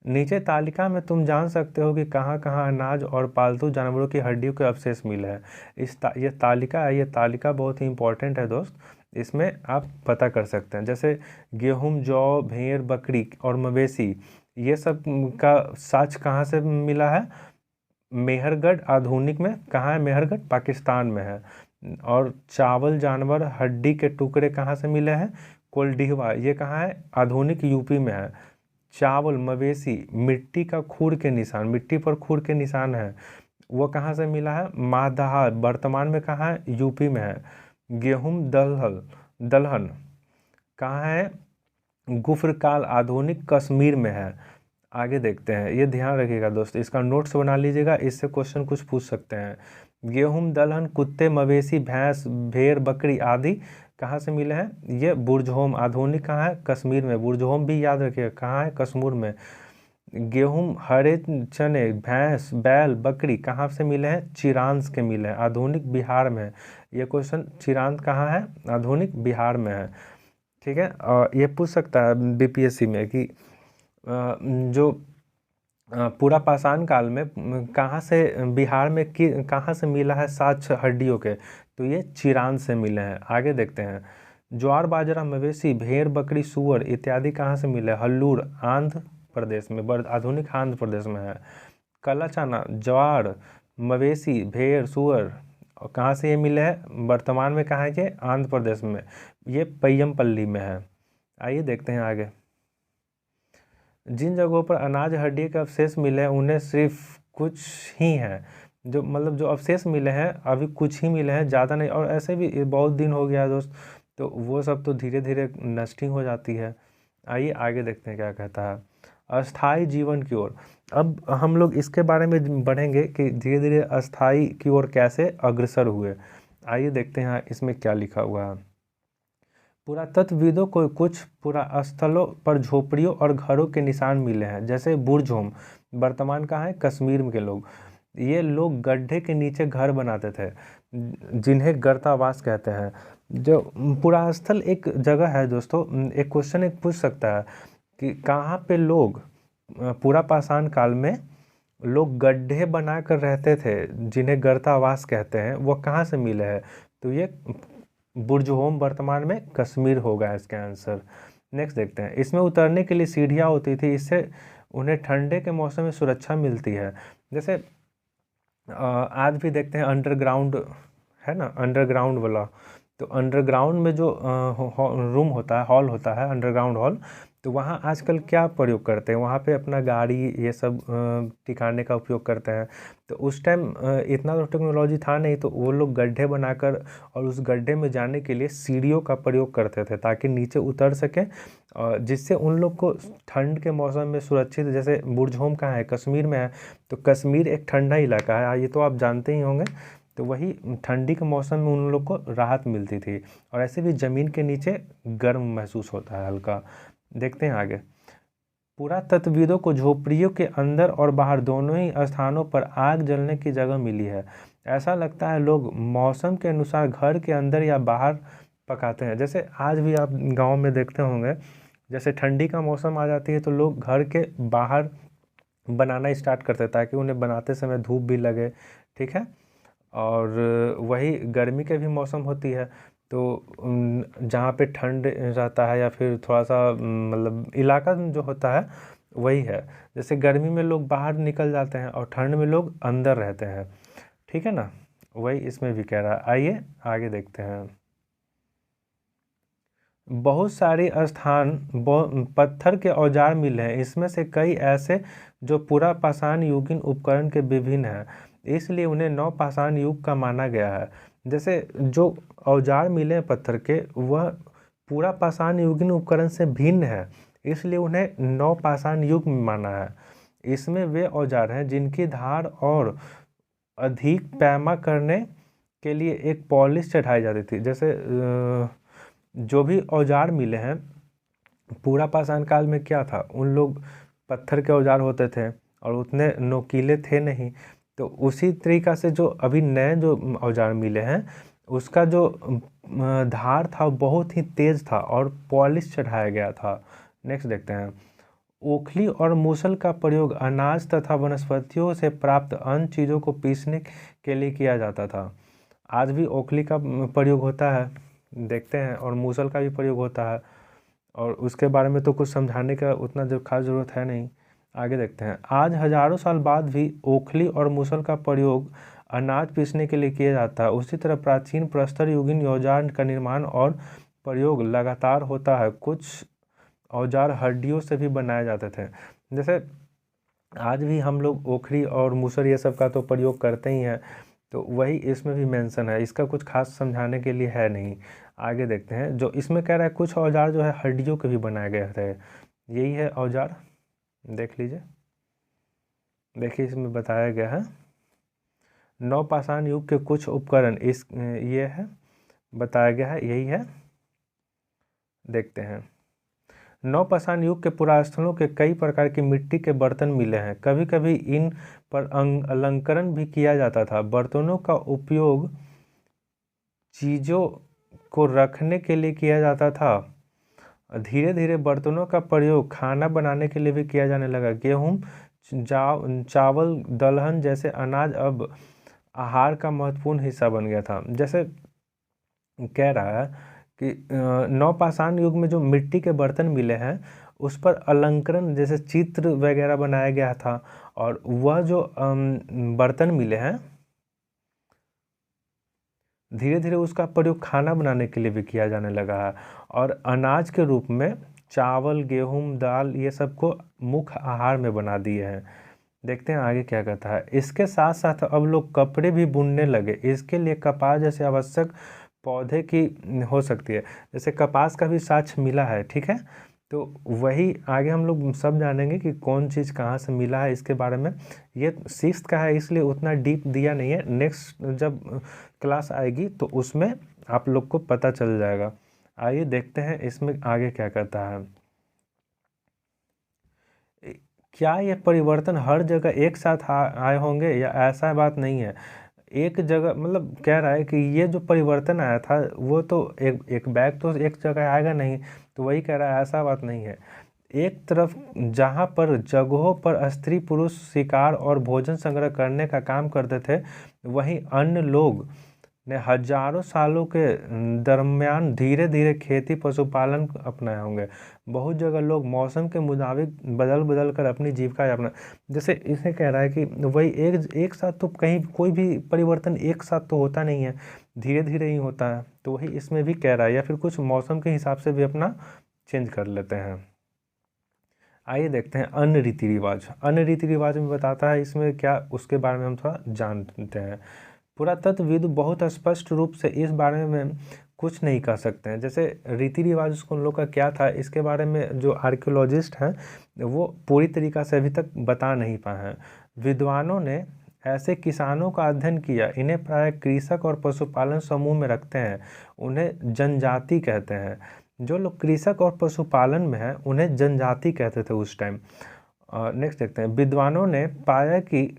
नीचे तालिका में तुम जान सकते हो कि कहाँ कहाँ अनाज और पालतू जानवरों की हड्डियों के अवशेष मिले हैं। ये तालिका है, ये तालिका बहुत ही इंपॉर्टेंट है दोस्त, इसमें आप पता कर सकते हैं। जैसे गेहूँ, जौ, भेड़, बकरी और मवेशी, ये सब का साक्ष्य कहाँ से मिला है? मेहरगढ़ आधुनिक में कहाँ है? मेहरगढ़ पाकिस्तान में है। और चावल, जानवर, हड्डी के टुकड़े कहाँ से मिले हैं? कोल्डिहवा, ये कहाँ है? आधुनिक यूपी में है। चावल, मवेशी, मिट्टी का खूर के निशान, मिट्टी पर खूर के निशान है, वो कहाँ से मिला है? मादहा, वर्तमान में कहाँ है? यूपी में है। गेहूँ, दलहल, दलहन कहाँ है? गुफर काल आधुनिक कश्मीर में है। आगे देखते हैं, ये ध्यान रखिएगा दोस्त, इसका नोट्स बना लीजिएगा, इससे क्वेश्चन कुछ पूछ सकते हैं। गेहूं, दलहन, कुत्ते, मवेशी, भैंस, भेड़, बकरी आदि कहाँ से मिले हैं? ये बुर्जहोम आधुनिक कहाँ है? कश्मीर में। बुर्जहोम भी याद रखिएगा कहाँ है? कश्मीर में। गेहूं, हरे चने, भैंस, बैल, बकरी कहाँ से मिले हैं? चिरांद के मिले हैं, आधुनिक बिहार में। ये क्वेश्चन चिरांद कहाँ है? आधुनिक बिहार में है। ठीक है, और ये पूछ सकता है बीपीएससी में कि जो पूरा पाषाण काल में कहाँ से बिहार में कहाँ से मिला है साक्ष्य हड्डियों के? तो ये चिरांद से मिले हैं। आगे देखते हैं, ज्वार, बाजरा, मवेशी, भेड़, बकरी, सूअर इत्यादि कहाँ से मिले? हल्लूर आंध्र प्रदेश में, आधुनिक आंध्र प्रदेश में है। काला चना, ज्वार, मवेशी, भेड़, सूअर और कहाँ से ये मिले हैं? वर्तमान में कहाँ है ये? आंध्र प्रदेश में, ये पय्यमपल्ली में है। आइए देखते हैं आगे। जिन जगहों पर अनाज हड्डी के अवशेष मिले हैं उन्हें सिर्फ कुछ ही हैं, जो मतलब जो अवशेष मिले हैं अभी कुछ ही मिले हैं, ज़्यादा नहीं। और ऐसे भी बहुत दिन हो गया है दोस्त, तो वो सब तो धीरे धीरे नष्टिंग हो जाती है। आइए आगे देखते हैं क्या कहता है। अस्थाई जीवन की ओर, अब हम लोग इसके बारे में बढ़ेंगे कि धीरे धीरे अस्थाई की ओर कैसे अग्रसर हुए। आइए देखते हैं इसमें क्या लिखा हुआ है। पुरातत्वविदों को कुछ पुरास्थलों पर झोपड़ियों और घरों के निशान मिले हैं, जैसे बुर्जहोम वर्तमान कहाँ है? कश्मीर के लोग। ये लोग गड्ढे के नीचे घर बनाते थे, जिन्हें गर्तावास कहते हैं। जो पुरास्थल एक जगह है दोस्तों, एक क्वेश्चन एक पूछ सकता है कि कहाँ पे लोग पूरा पाषाण काल में लोग गड्ढे बना कर रहते थे, जिन्हें गर्तावास कहते हैं, वो कहाँ से मिले हैं? तो ये बुर्जहोम वर्तमान में कश्मीर होगा इसका आंसर। नेक्स्ट देखते हैं, इसमें उतरने के लिए सीढ़ियाँ होती थी, इससे उन्हें ठंडे के मौसम में सुरक्षा मिलती है। जैसे आज भी देखते हैं अंडरग्राउंड है ना, अंडरग्राउंड वाला। तो अंडरग्राउंड में जो रूम होता है, हॉल होता है, अंडरग्राउंड हॉल, तो वहाँ आजकल क्या प्रयोग करते हैं? वहाँ पे अपना गाड़ी ये सब टिकाने का उपयोग करते हैं। तो उस टाइम इतना तो टेक्नोलॉजी था नहीं, तो वो लोग गड्ढे बनाकर और उस गड्ढे में जाने के लिए सीढ़ियों का प्रयोग करते थे ताकि नीचे उतर सकें, जिससे उन लोग को ठंड के मौसम में सुरक्षित। जैसे बुर्जहोम कहाँ है? कश्मीर में है, तो कश्मीर एक ठंडा इलाका है, ये तो आप जानते ही होंगे। तो वही ठंडी के मौसम में उन लोग को राहत मिलती थी, और ऐसे भी ज़मीन के नीचे गर्म महसूस होता है हल्का। देखते हैं आगे। पुरातत्वविदों को झोपड़ियों के अंदर और बाहर दोनों ही स्थानों पर आग जलने की जगह मिली है। ऐसा लगता है लोग मौसम के अनुसार घर के अंदर या बाहर पकाते हैं। जैसे आज भी आप गांव में देखते होंगे, जैसे ठंडी का मौसम आ जाती है तो लोग घर के बाहर बनाना स्टार्ट करते हैं ताकि उन्हें बनाते समय धूप भी लगे। ठीक है, और वही गर्मी के भी मौसम होती है, तो जहाँ पे ठंड रहता है या फिर थोड़ा सा मतलब इलाका जो होता है वही है। जैसे गर्मी में लोग बाहर निकल जाते हैं और ठंड में लोग अंदर रहते हैं। ठीक है ना, वही इसमें भी कह रहा है। आइए आगे देखते हैं। बहुत सारे स्थान पत्थर के औजार मिले हैं, इसमें से कई ऐसे जो पूरा पाषाण युगीन उपकरण के विभिन्न हैं, इसलिए उन्हें नवपाषाण युग का माना गया है। जैसे जो औजार मिले हैं पत्थर के, वह पूरा पाषाण युगीन उपकरण से भिन्न है, इसलिए उन्हें नवपाषाण युग में माना है। इसमें वे औजार हैं जिनकी धार और अधिक पैमा करने के लिए एक पॉलिश चढ़ाई जाती थी। जैसे जो भी औजार मिले हैं पूरा पाषाण काल में क्या था, उन लोग पत्थर के औजार होते थे और उतने नोकीले थे नहीं। तो उसी तरीक़ा से जो अभी नए जो औजार मिले हैं उसका जो धार था बहुत ही तेज़ था और पॉलिश चढ़ाया गया था। नेक्स्ट देखते हैं। ओखली और मूसल का प्रयोग अनाज तथा वनस्पतियों से प्राप्त अन्य चीज़ों को पीसने के लिए किया जाता था। आज भी ओखली का प्रयोग होता है, देखते हैं, और मूसल का भी प्रयोग होता है, और उसके बारे में तो कुछ समझाने का उतना जो खास ज़रूरत है नहीं। आगे देखते हैं। आज हजारों साल बाद भी ओखली और मूसल का प्रयोग अनाज पीसने के लिए किया जाता है। उसी तरह प्राचीन प्रस्तर युगीन औजार का निर्माण और प्रयोग लगातार होता है। कुछ औजार हड्डियों से भी बनाए जाते थे। जैसे आज भी हम लोग ओखली और मूसल ये सब का तो प्रयोग करते ही हैं, तो वही इसमें भी मेंशन है, इसका कुछ खास समझाने के लिए है नहीं। आगे देखते हैं, जो इसमें कह रहा है कुछ औजार जो है हड्डियों के भी बनाए गए थे। यही है औजार, देख लीजिए। देखिए इसमें बताया गया है नवपाषाण युग के कुछ उपकरण, इस ये है बताया गया है, यही है। देखते हैं, नवपाषाण युग के पुरास्थलों के कई प्रकार की मिट्टी के बर्तन मिले हैं। कभी कभी इन पर अलंकरण भी किया जाता था। बर्तनों का उपयोग चीज़ों को रखने के लिए किया जाता था। धीरे धीरे बर्तनों का प्रयोग खाना बनाने के लिए भी किया जाने लगा। गेहूँ, चावल, दलहन जैसे अनाज अब आहार का महत्वपूर्ण हिस्सा बन गया था। जैसे कह रहा है कि नवपाषाण युग में जो मिट्टी के बर्तन मिले हैं उस पर अलंकरण जैसे चित्र वगैरह बनाया गया था, और वह जो बर्तन मिले हैं धीरे धीरे उसका प्रयोग खाना बनाने के लिए भी किया जाने लगा है, और अनाज के रूप में चावल, गेहूं, दाल ये सब को मुख्य आहार में बना दिए हैं। देखते हैं आगे क्या कहता है। इसके साथ साथ अब लोग कपड़े भी बुनने लगे। इसके लिए कपास जैसे आवश्यक पौधे की हो सकती है। जैसे कपास का भी साक्ष्य मिला है, ठीक है। तो वही आगे हम लोग सब जानेंगे कि कौन चीज़ कहाँ से मिला है इसके बारे में। ये सिक्स्थ का है इसलिए उतना डीप दिया नहीं है, नेक्स्ट जब क्लास आएगी तो उसमें आप लोग को पता चल जाएगा। आइए देखते हैं इसमें आगे क्या कहता है। क्या ये परिवर्तन हर जगह एक साथ आए होंगे या ऐसा बात नहीं है। एक जगह मतलब कह रहा है कि ये जो परिवर्तन आया था वो तो एक बैग तो एक जगह आएगा नहीं, तो वही कह रहा है ऐसा बात नहीं है। एक तरफ जहाँ पर जगहों पर स्त्री पुरुष शिकार और भोजन संग्रह करने का काम करते थे, वहीं अन्य लोग ने हजारों सालों के दरमियान धीरे धीरे खेती पशुपालन अपनाए होंगे। बहुत जगह लोग मौसम के मुताबिक बदल बदल कर अपनी जीविका अपना, जैसे इसे कह रहा है कि वही एक साथ तो कहीं कोई भी परिवर्तन एक साथ तो होता नहीं है, धीरे धीरे ही होता है। तो वही इसमें भी कह रहा है, या फिर कुछ मौसम के हिसाब से भी अपना चेंज कर लेते हैं। आइए देखते हैं अन्य रीति रिवाज। अन्य रीति रिवाज में बताता है इसमें क्या, उसके बारे में हम थोड़ा जानते हैं। पुरातत्वविद बहुत स्पष्ट रूप से इस बारे में कुछ नहीं कह सकते हैं। जैसे रीति रिवाज उन लोग का क्या था इसके बारे में जो आर्कियोलॉजिस्ट हैं वो पूरी तरीक़ा से अभी तक बता नहीं पाए हैं। विद्वानों ने ऐसे किसानों का अध्ययन किया, इन्हें प्रायः कृषक और पशुपालन समूह में रखते हैं। उन्हें जनजाति कहते हैं। जो लोग कृषक और पशुपालन में हैं उन्हें जनजाति कहते थे उस टाइम। नेक्स्ट देखते हैं। विद्वानों ने पाया कि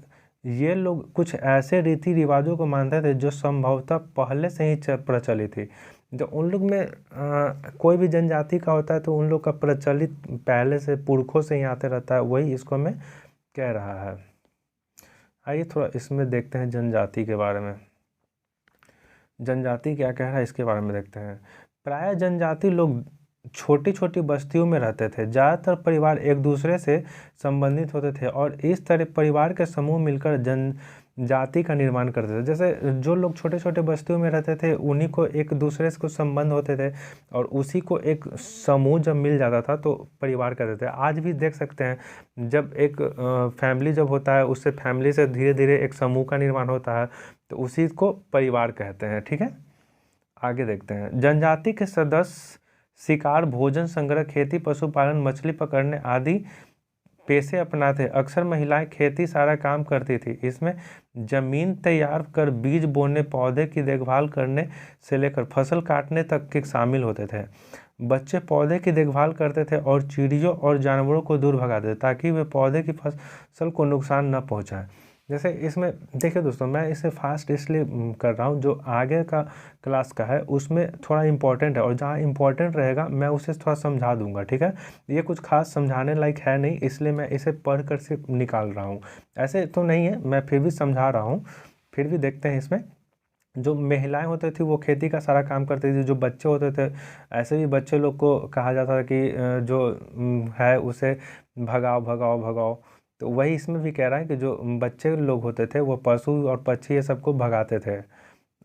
ये लोग कुछ ऐसे रीति रिवाजों को मानते थे जो संभवतः पहले से ही प्रचलित थी। जो उन लोग में कोई भी जनजाति का होता है तो उन लोग का प्रचलित पहले से पुरखों से ही आते रहता है, वही इसको मैं कह रहा है। आइए थोड़ा इसमें देखते हैं जनजाति के बारे में। जनजाति क्या कह रहा है इसके बारे में देखते हैं। प्रायः जनजाति लोग छोटी छोटी बस्तियों में रहते थे। ज़्यादातर परिवार एक दूसरे से संबंधित होते थे और इस तरह परिवार के समूह मिलकर जनजाति का निर्माण करते थे। जैसे जो लोग छोटे छोटे बस्तियों में रहते थे उन्हीं को एक दूसरे से कुछ संबंध होते थे और उसी को एक समूह जब मिल जाता था तो परिवार कहते थे। आज भी देख सकते हैं जब एक फैमिली जब होता है उससे फैमिली से धीरे धीरे एक समूह का निर्माण होता है तो उसी को परिवार कहते हैं, ठीक है। आगे देखते हैं। जनजाति के सदस्य शिकार, भोजन संग्रह, खेती, पशुपालन, मछली पकड़ने आदि पेशे अपनाते। अक्सर महिलाएं खेती सारा काम करती थी। इसमें जमीन तैयार कर बीज बोने, पौधे की देखभाल करने से लेकर फसल काटने तक के शामिल होते थे। बच्चे पौधे की देखभाल करते थे और चिड़ियों और जानवरों को दूर भगाते थे ताकि वे पौधे की फसल को नुकसान न पहुंचाएं। जैसे इसमें देखिए दोस्तों, मैं इसे फास्ट इसलिए कर रहा हूँ, जो आगे का क्लास का है उसमें थोड़ा इम्पोर्टेंट है और जहाँ इम्पोर्टेंट रहेगा मैं उसे थोड़ा समझा दूंगा, ठीक है। ये कुछ खास समझाने लायक है नहीं, इसलिए मैं इसे पढ़ कर से निकाल रहा हूँ। ऐसे तो नहीं है, मैं फिर भी समझा रहा हूँ। फिर भी देखते हैं इसमें। जो महिलाएं होती थी वो खेती का सारा काम करती थी। जो बच्चे होते थे ऐसे भी बच्चे लोग को कहा जाता था कि जो है उसे भगाओ भगाओ भगाओ। तो वही इसमें भी कह रहा है कि जो बच्चे लोग होते थे वो पशु और पक्षी ये सबको भगाते थे।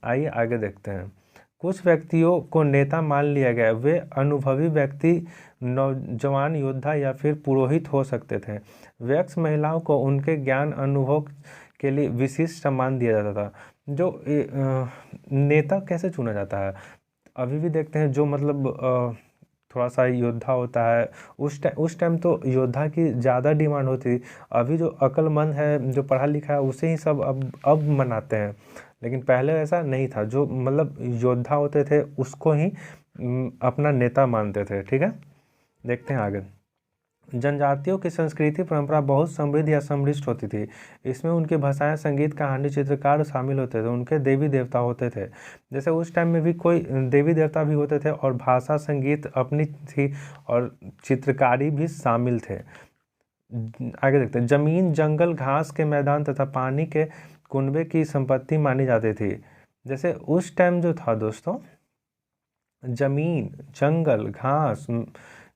आइए आगे देखते हैं। कुछ व्यक्तियों को नेता मान लिया गया। वे अनुभवी व्यक्ति, नौजवान योद्धा या फिर पुरोहित हो सकते थे। वयस्क महिलाओं को उनके ज्ञान अनुभव के लिए विशिष्ट सम्मान दिया जाता था। जो नेता कैसे चुना जाता है, अभी भी देखते हैं जो मतलब थोड़ा सा योद्धा होता है, उस टाइम तो योद्धा की ज़्यादा डिमांड होती थी। अभी जो अक्लमंद है, जो पढ़ा लिखा है, उसे ही सब अब मनाते हैं। लेकिन पहले ऐसा नहीं था, जो मतलब योद्धा होते थे उसको ही अपना नेता मानते थे। ठीक है, देखते हैं आगे। जनजातियों की संस्कृति परंपरा बहुत समृद्ध या समृष्ट होती थी। इसमें उनकी भाषाएं, संगीत, कहानी, चित्रकार शामिल होते थे। उनके देवी देवता होते थे। जैसे उस टाइम में भी कोई देवी देवता भी होते थे, और भाषा, संगीत अपनी थी, और चित्रकारी भी शामिल थे। आगे देखते हैं। जमीन, जंगल, घास के मैदान तथा पानी के कुनबे की संपत्ति मानी जाती थी। जैसे उस टाइम जो था दोस्तों, जमीन, जंगल,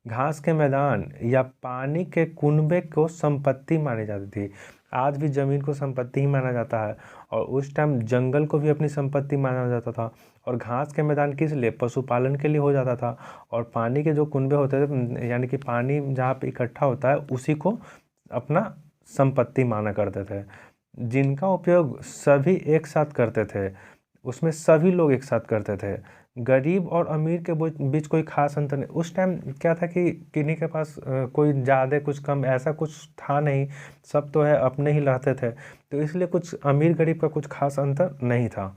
घास के मैदान या पानी के कुनबे को संपत्ति मानी जाती थी। आज भी जमीन को संपत्ति ही माना जाता है, और उस टाइम जंगल को भी अपनी संपत्ति माना जाता था। और घास के मैदान किस लिए? पशुपालन के लिए हो जाता था। और पानी के जो कुनबे होते थे, यानी कि पानी जहाँ पे इकट्ठा होता है, उसी को अपना संपत्ति माना करते थे, जिनका उपयोग सभी एक साथ करते थे। उसमें सभी लोग एक साथ करते थे। गरीब और अमीर के बीच कोई खास अंतर नहीं। उस टाइम क्या था कि किन्हीं के पास कोई ज़्यादा कुछ कम ऐसा कुछ था नहीं, सब तो है अपने ही रहते थे, तो इसलिए कुछ अमीर गरीब का कुछ खास अंतर नहीं था।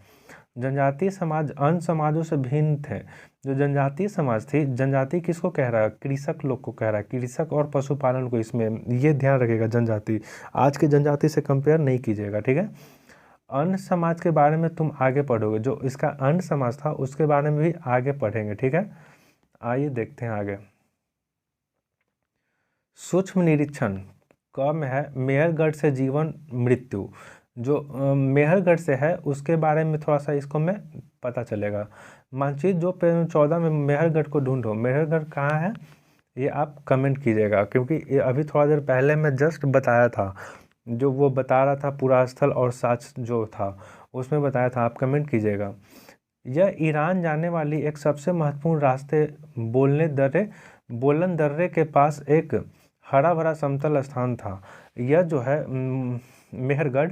जनजातीय समाज अन्य समाजों से भिन्न थे। जो जनजातीय समाज थी, जनजाति किसको कह रहा है? कृषक लोग को कह रहा है, कृषक और पशुपालन को। इसमें ये ध्यान रखिएगा, जनजाति आज की जनजाति से कंपेयर नहीं कीजिएगा। ठीक है, अन्य समाज के बारे में तुम आगे पढ़ोगे, जो इसका अन्य समाज था उसके बारे में भी आगे पढ़ेंगे। ठीक है, आइए देखते हैं आगे। सूक्ष्म निरीक्षण कम है मेहरगढ़ से जीवन मृत्यु। जो मेहरगढ़ से है उसके बारे में थोड़ा सा इसको में पता चलेगा। मानचित्र जो पेज 14 में मेहरगढ़ को ढूंढो। मेहरगढ़ कहाँ है ये आप कमेंट कीजिएगा, क्योंकि ये अभी थोड़ा देर पहले मैं जस्ट बताया था, जो वो बता रहा था पूरा स्थल और साक्ष्य जो था उसमें बताया था, आप कमेंट कीजिएगा। यह ईरान जाने वाली एक सबसे महत्वपूर्ण रास्ते बोलन दर्रे के पास एक हरा भरा समतल स्थान था। यह जो है मेहरगढ़,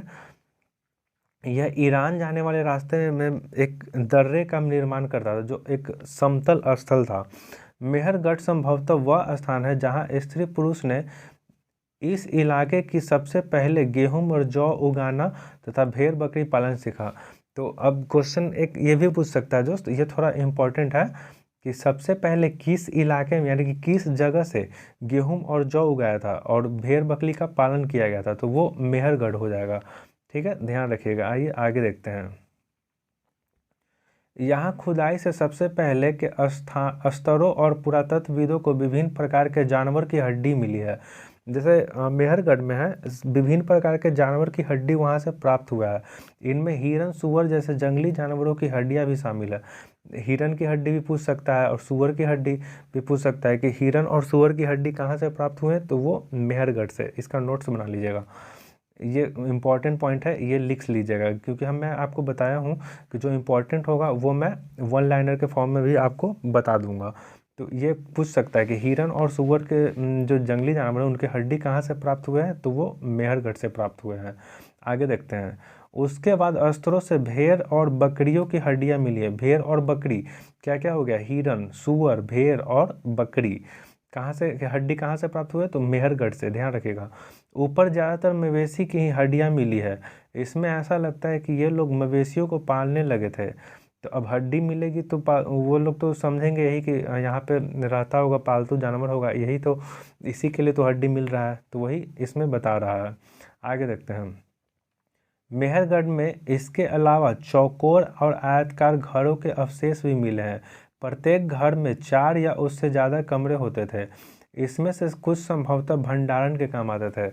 यह ईरान जाने वाले रास्ते में एक दर्रे का निर्माण करता था, जो एक समतल स्थल था। मेहरगढ़ संभवतः वह स्थान है जहां स्त्री पुरुष ने इस इलाके की सबसे पहले गेहूं और जौ उगाना तथा भेड़ बकरी पालन सीखा। तो अब क्वेश्चन एक ये भी पूछ सकता है दोस्त, ये थोड़ा इम्पोर्टेंट है, कि सबसे पहले किस इलाके में यानी कि किस जगह से गेहूं और जौ उगाया था और भेड़ बकरी का पालन किया गया था? तो वो मेहरगढ़ हो जाएगा। ठीक है, ध्यान रखिएगा। आइए आगे देखते हैं। यहाँ खुदाई से सबसे पहले के स्तरों और पुरातत्वविदों को विभिन्न प्रकार के जानवर की हड्डी मिली है। जैसे मेहरगढ़ में है, विभिन्न प्रकार के जानवर की हड्डी वहाँ से प्राप्त हुआ है। इनमें हिरन, सुअर जैसे जंगली जानवरों की हड्डियाँ भी शामिल है। हिरन की हड्डी भी पूछ सकता है और सुअर की हड्डी भी पूछ सकता है, कि हिरन और सुअर की हड्डी कहाँ से प्राप्त हुए हैं? तो वो मेहरगढ़ से। इसका नोट्स बना लीजिएगा, ये इम्पॉर्टेंट पॉइंट है, ये लिख लीजिएगा, क्योंकि मैं आपको बताया हूँ कि जो इम्पोर्टेंट होगा वो मैं वन लाइनर के फॉर्म में भी आपको बता दूंगा। तो ये पूछ सकता है कि हिरन और सुअर के जो जंगली जानवर हैं उनके हड्डी कहाँ से प्राप्त हुए हैं? तो वो मेहरगढ़ से प्राप्त हुए हैं। आगे देखते हैं। उसके बाद अस्त्रों से भेड़ और बकरियों की हड्डियाँ मिली है। भेड़ और बकरी क्या क्या हो गया? हिरन, सुअर, भेड़ और बकरी कहाँ से हड्डी कहाँ से प्राप्त हुए? तो मेहरगढ़ से, ध्यान रखिएगा। ऊपर ज़्यादातर मवेशी की ही हड्डियाँ मिली है। इसमें ऐसा लगता है कि ये लोग मवेशियों को पालने लगे थे। तो अब हड्डी मिलेगी तो वो लोग तो समझेंगे यही कि यहाँ पे रहता होगा, पालतू जानवर होगा, यही तो, इसी के लिए तो हड्डी मिल रहा है, तो वही इसमें बता रहा है। आगे देखते हैं। मेहरगढ़ में इसके अलावा चौकोर और आयताकार घरों के अवशेष भी मिले हैं। प्रत्येक घर में 4 या उससे ज़्यादा कमरे होते थे। इसमें से कुछ संभवतः भंडारण के काम आते थे।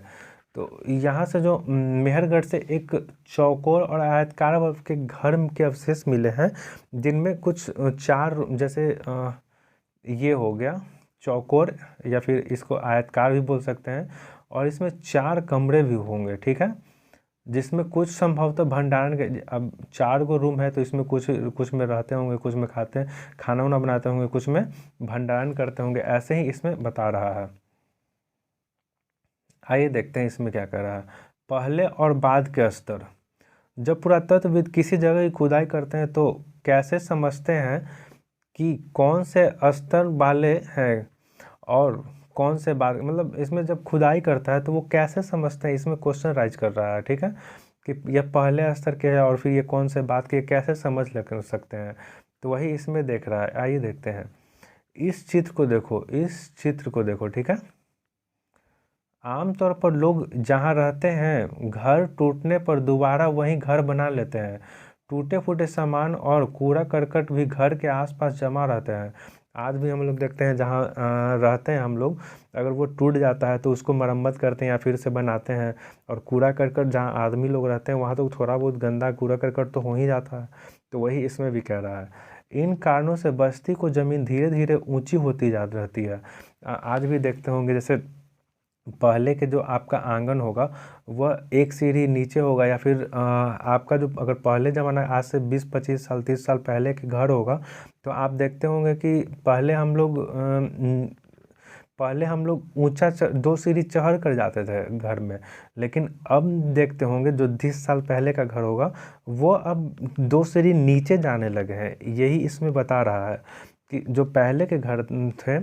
तो यहाँ से जो मेहरगढ़ से एक चौकोर और आयताकार के घर के अवशेष मिले हैं, जिनमें कुछ 4 जैसे ये हो गया चौकोर, या फिर इसको आयताकार भी बोल सकते हैं, और इसमें 4 कमरे भी होंगे। ठीक है, जिसमें कुछ संभवतः भंडारण के, अब 4 गो रूम है तो इसमें कुछ में रहते होंगे, कुछ में खाते हैं, खाना वाना बनाते होंगे, कुछ में भंडारण करते होंगे, ऐसे ही इसमें बता रहा है। आइए देखते हैं इसमें क्या कर रहा है। पहले और बाद के स्तर। जब पुरातत्वविद किसी जगह की खुदाई करते हैं तो कैसे समझते हैं कि कौन से स्तर वाले हैं और कौन से बात, मतलब इसमें जब खुदाई करता है तो वो कैसे समझते हैं, इसमें क्वेश्चन राइज कर रहा है। ठीक है, कि यह पहले स्तर के है और फिर ये कौन से बात के कैसे समझ लग सकते हैं, तो वही इसमें देख रहा है। आइए देखते हैं, इस चित्र को देखो, इस चित्र को देखो। ठीक है, आमतौर पर लोग जहाँ रहते हैं घर टूटने पर दोबारा वहीं घर बना लेते हैं। टूटे फूटे सामान और कूड़ा करकट भी घर के आसपास जमा रहते हैं। आज भी हम लोग देखते हैं जहाँ रहते हैं हम लोग, अगर वो टूट जाता है तो उसको मरम्मत करते हैं या फिर से बनाते हैं। और कूड़ा करकट जहाँ आदमी लोग रहते हैं वहाँ तो थोड़ा बहुत गंदा कूड़ा करकट तो हो ही जाता है। तो वही इसमें भी कह रहा है। इन कारणों से बस्ती को ज़मीन धीरे धीरे ऊंची होती जा रहती है। आज भी देखते होंगे, जैसे पहले के जो आपका आंगन होगा वह एक सीढ़ी नीचे होगा, या फिर आपका जो अगर पहले ज़माना आज से 20-25 साल 30 साल पहले के घर होगा तो आप देखते होंगे कि पहले हम लोग ऊंचा 2 सीढ़ी चढ़ कर जाते थे घर में। लेकिन अब देखते होंगे जो 30 साल पहले का घर होगा वो अब 2 सीढ़ी नीचे जाने लगे हैं। यही इसमें बता रहा है कि जो पहले के घर थे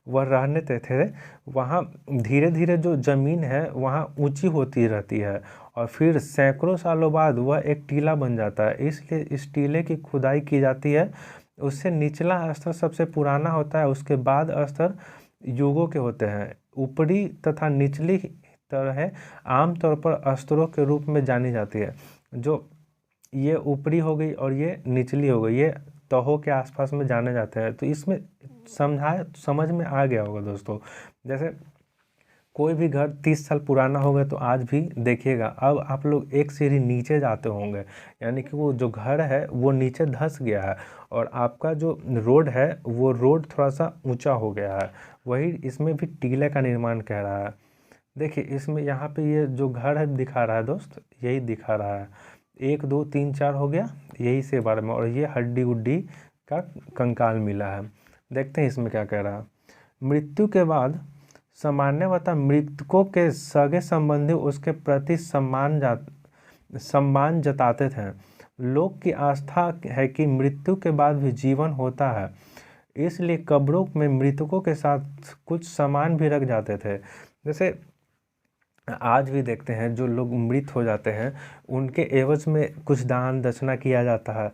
वह रहने थे वहाँ धीरे धीरे जो ज़मीन है वहाँ ऊंची होती रहती है और फिर सैकड़ों सालों बाद वह एक टीला बन जाता है। इसलिए इस टीले की खुदाई की जाती है। उससे निचला स्तर सबसे पुराना होता है, उसके बाद स्तर युगों के होते हैं। ऊपरी तथा निचली तरह आमतौर पर स्तरों के रूप में जानी जाती है। जो ये ऊपरी हो गई और ये निचली हो गई, ये तहों के आसपास में जाने जाते हैं। तो इसमें समझ में आ गया होगा दोस्तों। जैसे कोई भी घर 30 साल पुराना होगा तो आज भी देखिएगा अब आप लोग एक सीढ़ी नीचे जाते होंगे, यानी कि वो जो घर है वो नीचे धंस गया है और आपका जो रोड है वो रोड थोड़ा सा ऊंचा हो गया है। वही इसमें भी टीले का निर्माण कह रहा है। देखिए इसमें यहाँ पे ये जो घर है दिखा रहा है दोस्त, यही दिखा रहा है 1 2 3 4 हो गया, यही से बारे में। और ये हड्डी उड्डी का कंकाल मिला है। देखते हैं इसमें क्या कह रहा है। मृत्यु के बाद सामान्यतः मृतकों के सगे संबंधी उसके प्रति सम्मान जताते थे। लोग की आस्था है कि मृत्यु के बाद भी जीवन होता है, इसलिए कब्रों में मृतकों के साथ कुछ सामान भी रख जाते थे। जैसे आज भी देखते हैं जो लोग मृत हो जाते हैं उनके एवज में कुछ दान दक्षिणा किया जाता है,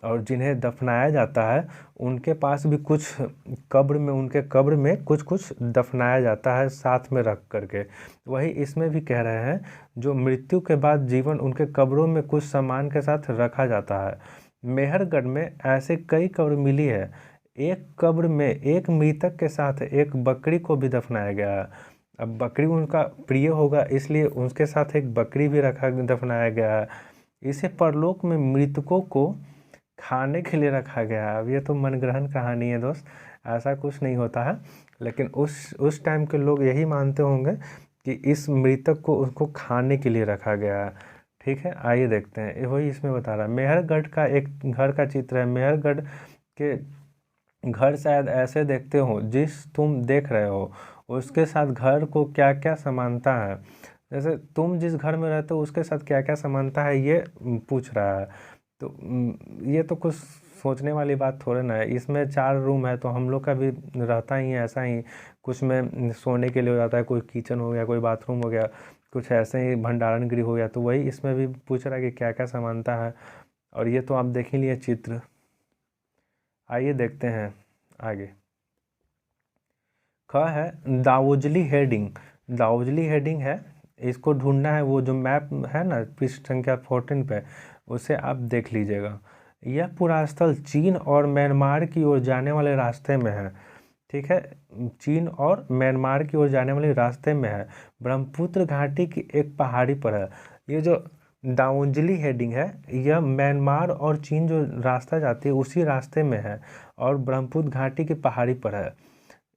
और जिन्हें दफनाया जाता है उनके पास भी कुछ उनके कब्र में कुछ कुछ दफनाया जाता है साथ में रख करके। वही इसमें भी कह रहे हैं जो मृत्यु के बाद जीवन उनके कब्रों में कुछ सामान के साथ रखा जाता है। मेहरगढ़ में ऐसे कई कब्र मिली है। एक कब्र में एक मृतक के साथ एक बकरी को भी दफनाया गया है। अब बकरी उनका प्रिय होगा इसलिए उसके साथ एक बकरी भी दफनाया गया है। इसे परलोक में मृतकों को खाने के लिए रखा गया है। अब ये तो मनगढ़ंत कहानी है दोस्त, ऐसा कुछ नहीं होता है, लेकिन उस टाइम के लोग यही मानते होंगे कि इस मृतक को उसको खाने के लिए रखा गया है। ठीक है, आइए देखते हैं, वही इसमें बता रहा है। मेहरगढ़ का एक घर का चित्र है। मेहरगढ़ के घर शायद ऐसे देखते हो जिस तुम देख रहे हो उसके साथ घर को क्या क्या समानता है। जैसे तुम जिस घर में रहते हो उसके साथ क्या क्या समानता है ये पूछ रहा है। तो ये तो कुछ सोचने वाली बात थोड़े ना है। इसमें 4 रूम है तो हम लोग का भी रहता ही है ऐसा ही। कुछ में सोने के लिए हो जाता है, कोई किचन हो गया, कोई बाथरूम हो गया, कुछ ऐसे ही भंडारण गृह हो गया। तो वही इसमें भी पूछ रहा है कि क्या क्या समानता है। और ये तो आप देख ही लिए चित्र। आइए देखते हैं आगे। ख है दावोजली हेडिंग। दावोजली हेडिंग है, इसको ढूंढना है। वो जो मैप है ना पृष्ठ संख्या 14 पे, उसे आप देख लीजिएगा। यह पूरा स्थल चीन और म्यांमार की ओर जाने वाले रास्ते में है। ठीक है, चीन और म्यांमार की ओर जाने वाले रास्ते में है। ब्रह्मपुत्र घाटी की एक पहाड़ी पर है। ये जो दावोजली हेडिंग है यह म्यांमार और चीन जो रास्ता जाती है उसी रास्ते में है और ब्रह्मपुत्र घाटी की पहाड़ी पर है।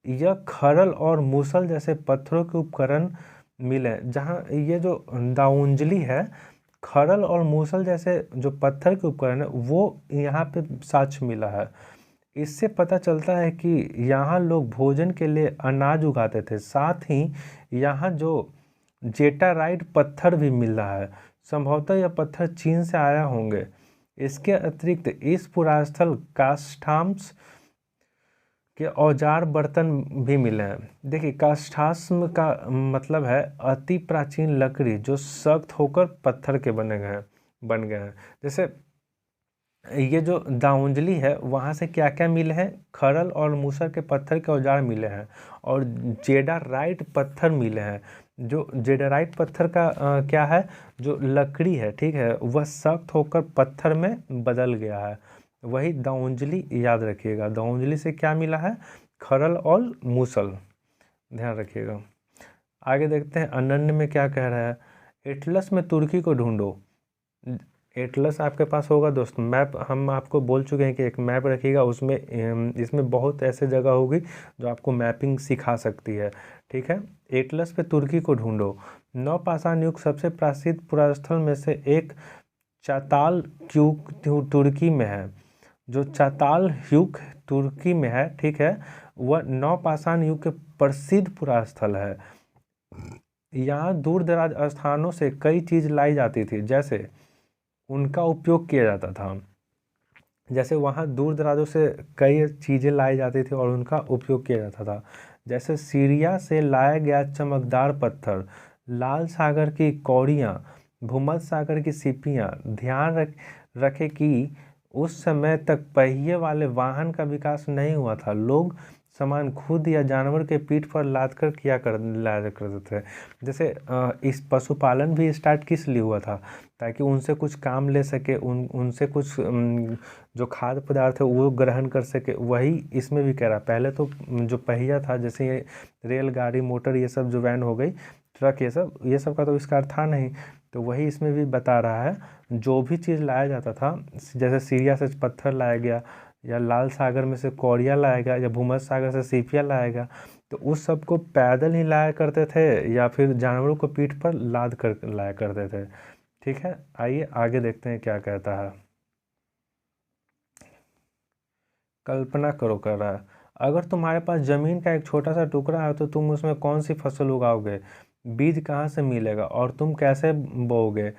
यह खरल और मूसल जैसे पत्थरों के उपकरण मिले। जहाँ ये जो दावोजली है, खरल और मूसल जैसे जो पत्थर के उपकरण है वो यहाँ पे साक्ष्य मिला है। इससे पता चलता है कि यहाँ लोग भोजन के लिए अनाज उगाते थे। साथ ही यहाँ जो जेटाराइट पत्थर भी मिल रहा है, संभवतः यह पत्थर चीन से आया होंगे। इसके अतिरिक्त इस पुरास्थल कास्टाम्स के औजार बर्तन भी मिले हैं। देखिए काष्ठाश्म का मतलब है अति प्राचीन लकड़ी जो सख्त होकर पत्थर के बन गए हैं। जैसे ये जो दाउंजली है वहाँ से क्या क्या मिले हैं, खरल और मूसर के पत्थर के औजार मिले हैं और जेडाराइट पत्थर मिले हैं। जो जेडाराइट पत्थर का क्या है, जो लकड़ी है, ठीक है, वह सख्त होकर पत्थर में बदल गया है। वही दाउंजली याद रखिएगा। दाउंजली से क्या मिला है, खरल और मूसल, ध्यान रखिएगा। आगे देखते हैं अनन्य में क्या कह रहा है। एटलस में तुर्की को ढूंढो। एटलस आपके पास होगा दोस्त, मैप हम आपको बोल चुके हैं कि एक मैप रखिएगा, उसमें इसमें बहुत ऐसे जगह होगी जो आपको मैपिंग सिखा सकती है, ठीक है। एटलस पे तुर्की को ढूंढो। नवपाषाण युग सबसे प्रसिद्ध पुरास्थल में से एक चाताल युग तुर्की में है। जो चाताल युग तुर्की में है, ठीक है, वह नवपाषाण युग के प्रसिद्ध पुरास्थल है। यहाँ दूर दराज स्थानों से कई चीज़ लाई जाती थी, जैसे उनका उपयोग किया जाता था। जैसे वहाँ दूर दराजों से कई चीज़ें लाई जाती थी और उनका उपयोग किया जाता था। जैसे सीरिया से लाया गया चमकदार पत्थर, लाल सागर की कौड़ियाँ, भूमध्य सागर की सीपियाँ। ध्यान रखें कि उस समय तक पहिए वाले वाहन का विकास नहीं हुआ था। लोग सामान खुद या जानवर के पीठ पर लाद कर लाया करते थे। जैसे इस पशुपालन भी स्टार्ट किस लिए हुआ था, ताकि उनसे कुछ काम ले सके, उनसे कुछ जो खाद्य पदार्थ है वो ग्रहण कर सके। वही इसमें भी कह रहा, पहले तो जो पहिया था, जैसे ये रेलगाड़ी, मोटर, ये सब जो वैन हो गई, ट्रक, ये सब का तो आविष्कार था नहीं। तो वही इसमें भी बता रहा है, जो भी चीज़ लाया जाता था, जैसे सीरिया से पत्थर लाया गया, या लाल सागर में से कौड़िया लाया गया, या भूमध्य सागर से सीपिया लाया गया, तो उस सब को पैदल ही लाया करते थे या फिर जानवरों को पीठ पर लाद कर लाया करते थे, ठीक है। आइए आगे देखते हैं क्या कहता है। कल्पना करो कर रहा है, अगर तुम्हारे पास ज़मीन का एक छोटा सा टुकड़ा है तो तुम उसमें कौन सी फसल उगाओगे, बीज कहाँ से मिलेगा और तुम कैसे बोओगे,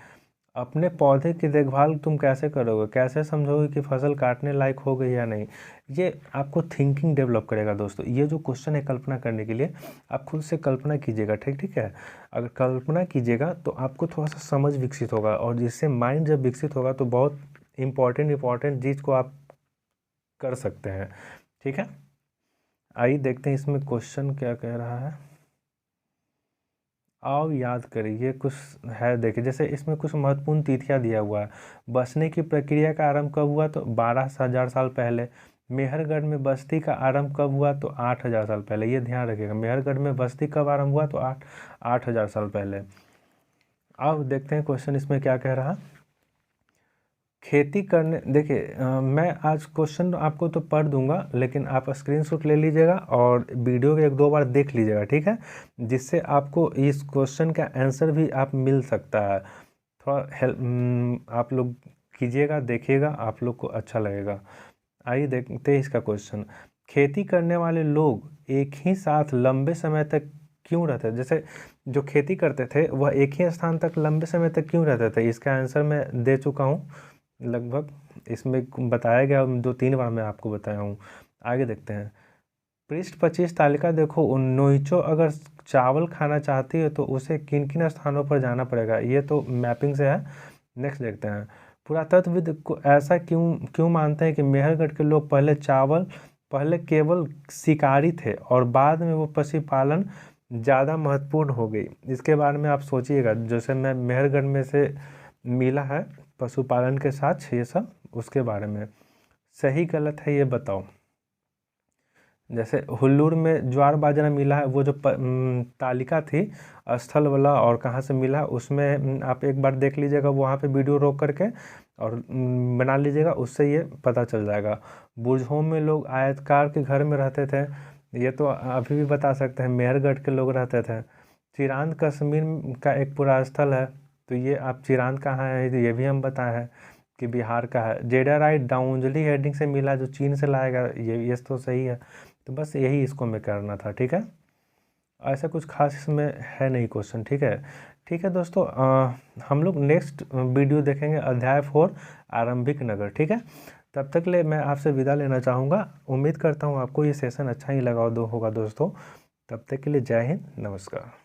अपने पौधे की देखभाल तुम कैसे करोगे, कैसे समझोगे कि फसल काटने लायक हो गई या नहीं। ये आपको थिंकिंग डेवलप करेगा दोस्तों। ये जो क्वेश्चन है कल्पना करने के लिए, आप खुद से कल्पना कीजिएगा, ठीक है। अगर कल्पना कीजिएगा तो आपको थोड़ा सा समझ विकसित होगा, और जिससे माइंड जब विकसित होगा तो बहुत इम्पॉर्टेंट चीज़ को आप कर सकते हैं, ठीक है। आइए देखते हैं इसमें क्वेश्चन क्या कह रहा है। आओ याद करिए कुछ है, देखिए जैसे इसमें कुछ महत्वपूर्ण तिथियां दिया हुआ है। बसने की प्रक्रिया का आरंभ कब हुआ, तो 12,000 साल पहले। मेहरगढ़ में बस्ती का आरंभ कब हुआ, तो 8,000 साल पहले। ये ध्यान रखिएगा, मेहरगढ़ में बस्ती कब आरंभ हुआ, तो 8,000 साल पहले। अब देखते हैं क्वेश्चन इसमें क्या कह रहा। खेती करने, देखिए मैं आज क्वेश्चन आपको तो पढ़ दूंगा, लेकिन आप स्क्रीनशॉट ले लीजिएगा और वीडियो को 1-2 बार देख लीजिएगा, ठीक है, जिससे आपको इस क्वेश्चन का आंसर भी आप मिल सकता है। थोड़ा हेल्प आप लोग कीजिएगा, देखिएगा, आप लोग को अच्छा लगेगा। आइए देखते हैं इसका क्वेश्चन। खेती करने वाले लोग एक ही साथ लंबे समय तक क्यों रहते थे। जैसे जो खेती करते थे वह एक ही स्थान तक लंबे समय तक क्यों रहते थे, इसका आंसर मैं दे चुका हूँ लगभग, इसमें बताया गया 2-3 बार मैं आपको बताया हूँ। आगे देखते हैं। पृष्ठ 25 तालिका देखो, नोइचो अगर चावल खाना चाहती है तो उसे किन किन स्थानों पर जाना पड़ेगा। ये तो मैपिंग से है। नेक्स्ट देखते हैं। पुरातत्वविद को ऐसा क्यों मानते हैं कि मेहरगढ़ के लोग पहले केवल शिकारी थे और बाद में वो पशुपालन ज़्यादा महत्वपूर्ण हो गई। इसके बारे में आप सोचिएगा, जैसे मैं मेहरगढ़ में से मिला है पशुपालन के साथ ये सब, उसके बारे में सही गलत है ये बताओ। जैसे हुल्लूर में ज्वार बाजरा मिला है, वो जो तालिका थी स्थल वाला और कहाँ से मिला, उसमें आप एक बार देख लीजिएगा, वहाँ पे वीडियो रोक करके और बना लीजिएगा, उससे ये पता चल जाएगा। बुरझों में लोग आयतकार के घर में रहते थे, ये तो अभी भी बता सकते हैं, मेहरगढ़ के लोग रहते थे। चिरांद कश्मीर का एक पुरास्थल है, तो ये आप चिरांद कहाँ है तो ये भी हम बताए हैं कि बिहार का है। जेडाराइट दाउंजली हेडिंग से मिला, जो चीन से लाया गया, ये तो सही है। तो बस यही इसको में करना था, ठीक है। ऐसा कुछ खास इसमें है नहीं क्वेश्चन, ठीक है दोस्तों। हम लोग नेक्स्ट वीडियो देखेंगे अध्याय 4 आरंभिक नगर, ठीक है। तब तक के लिए मैं आपसे विदा लेना चाहूँगा। उम्मीद करता हूँ आपको ये सेशन अच्छा ही लगा होगा दोस्तों। तब तक के लिए जय हिंद, नमस्कार।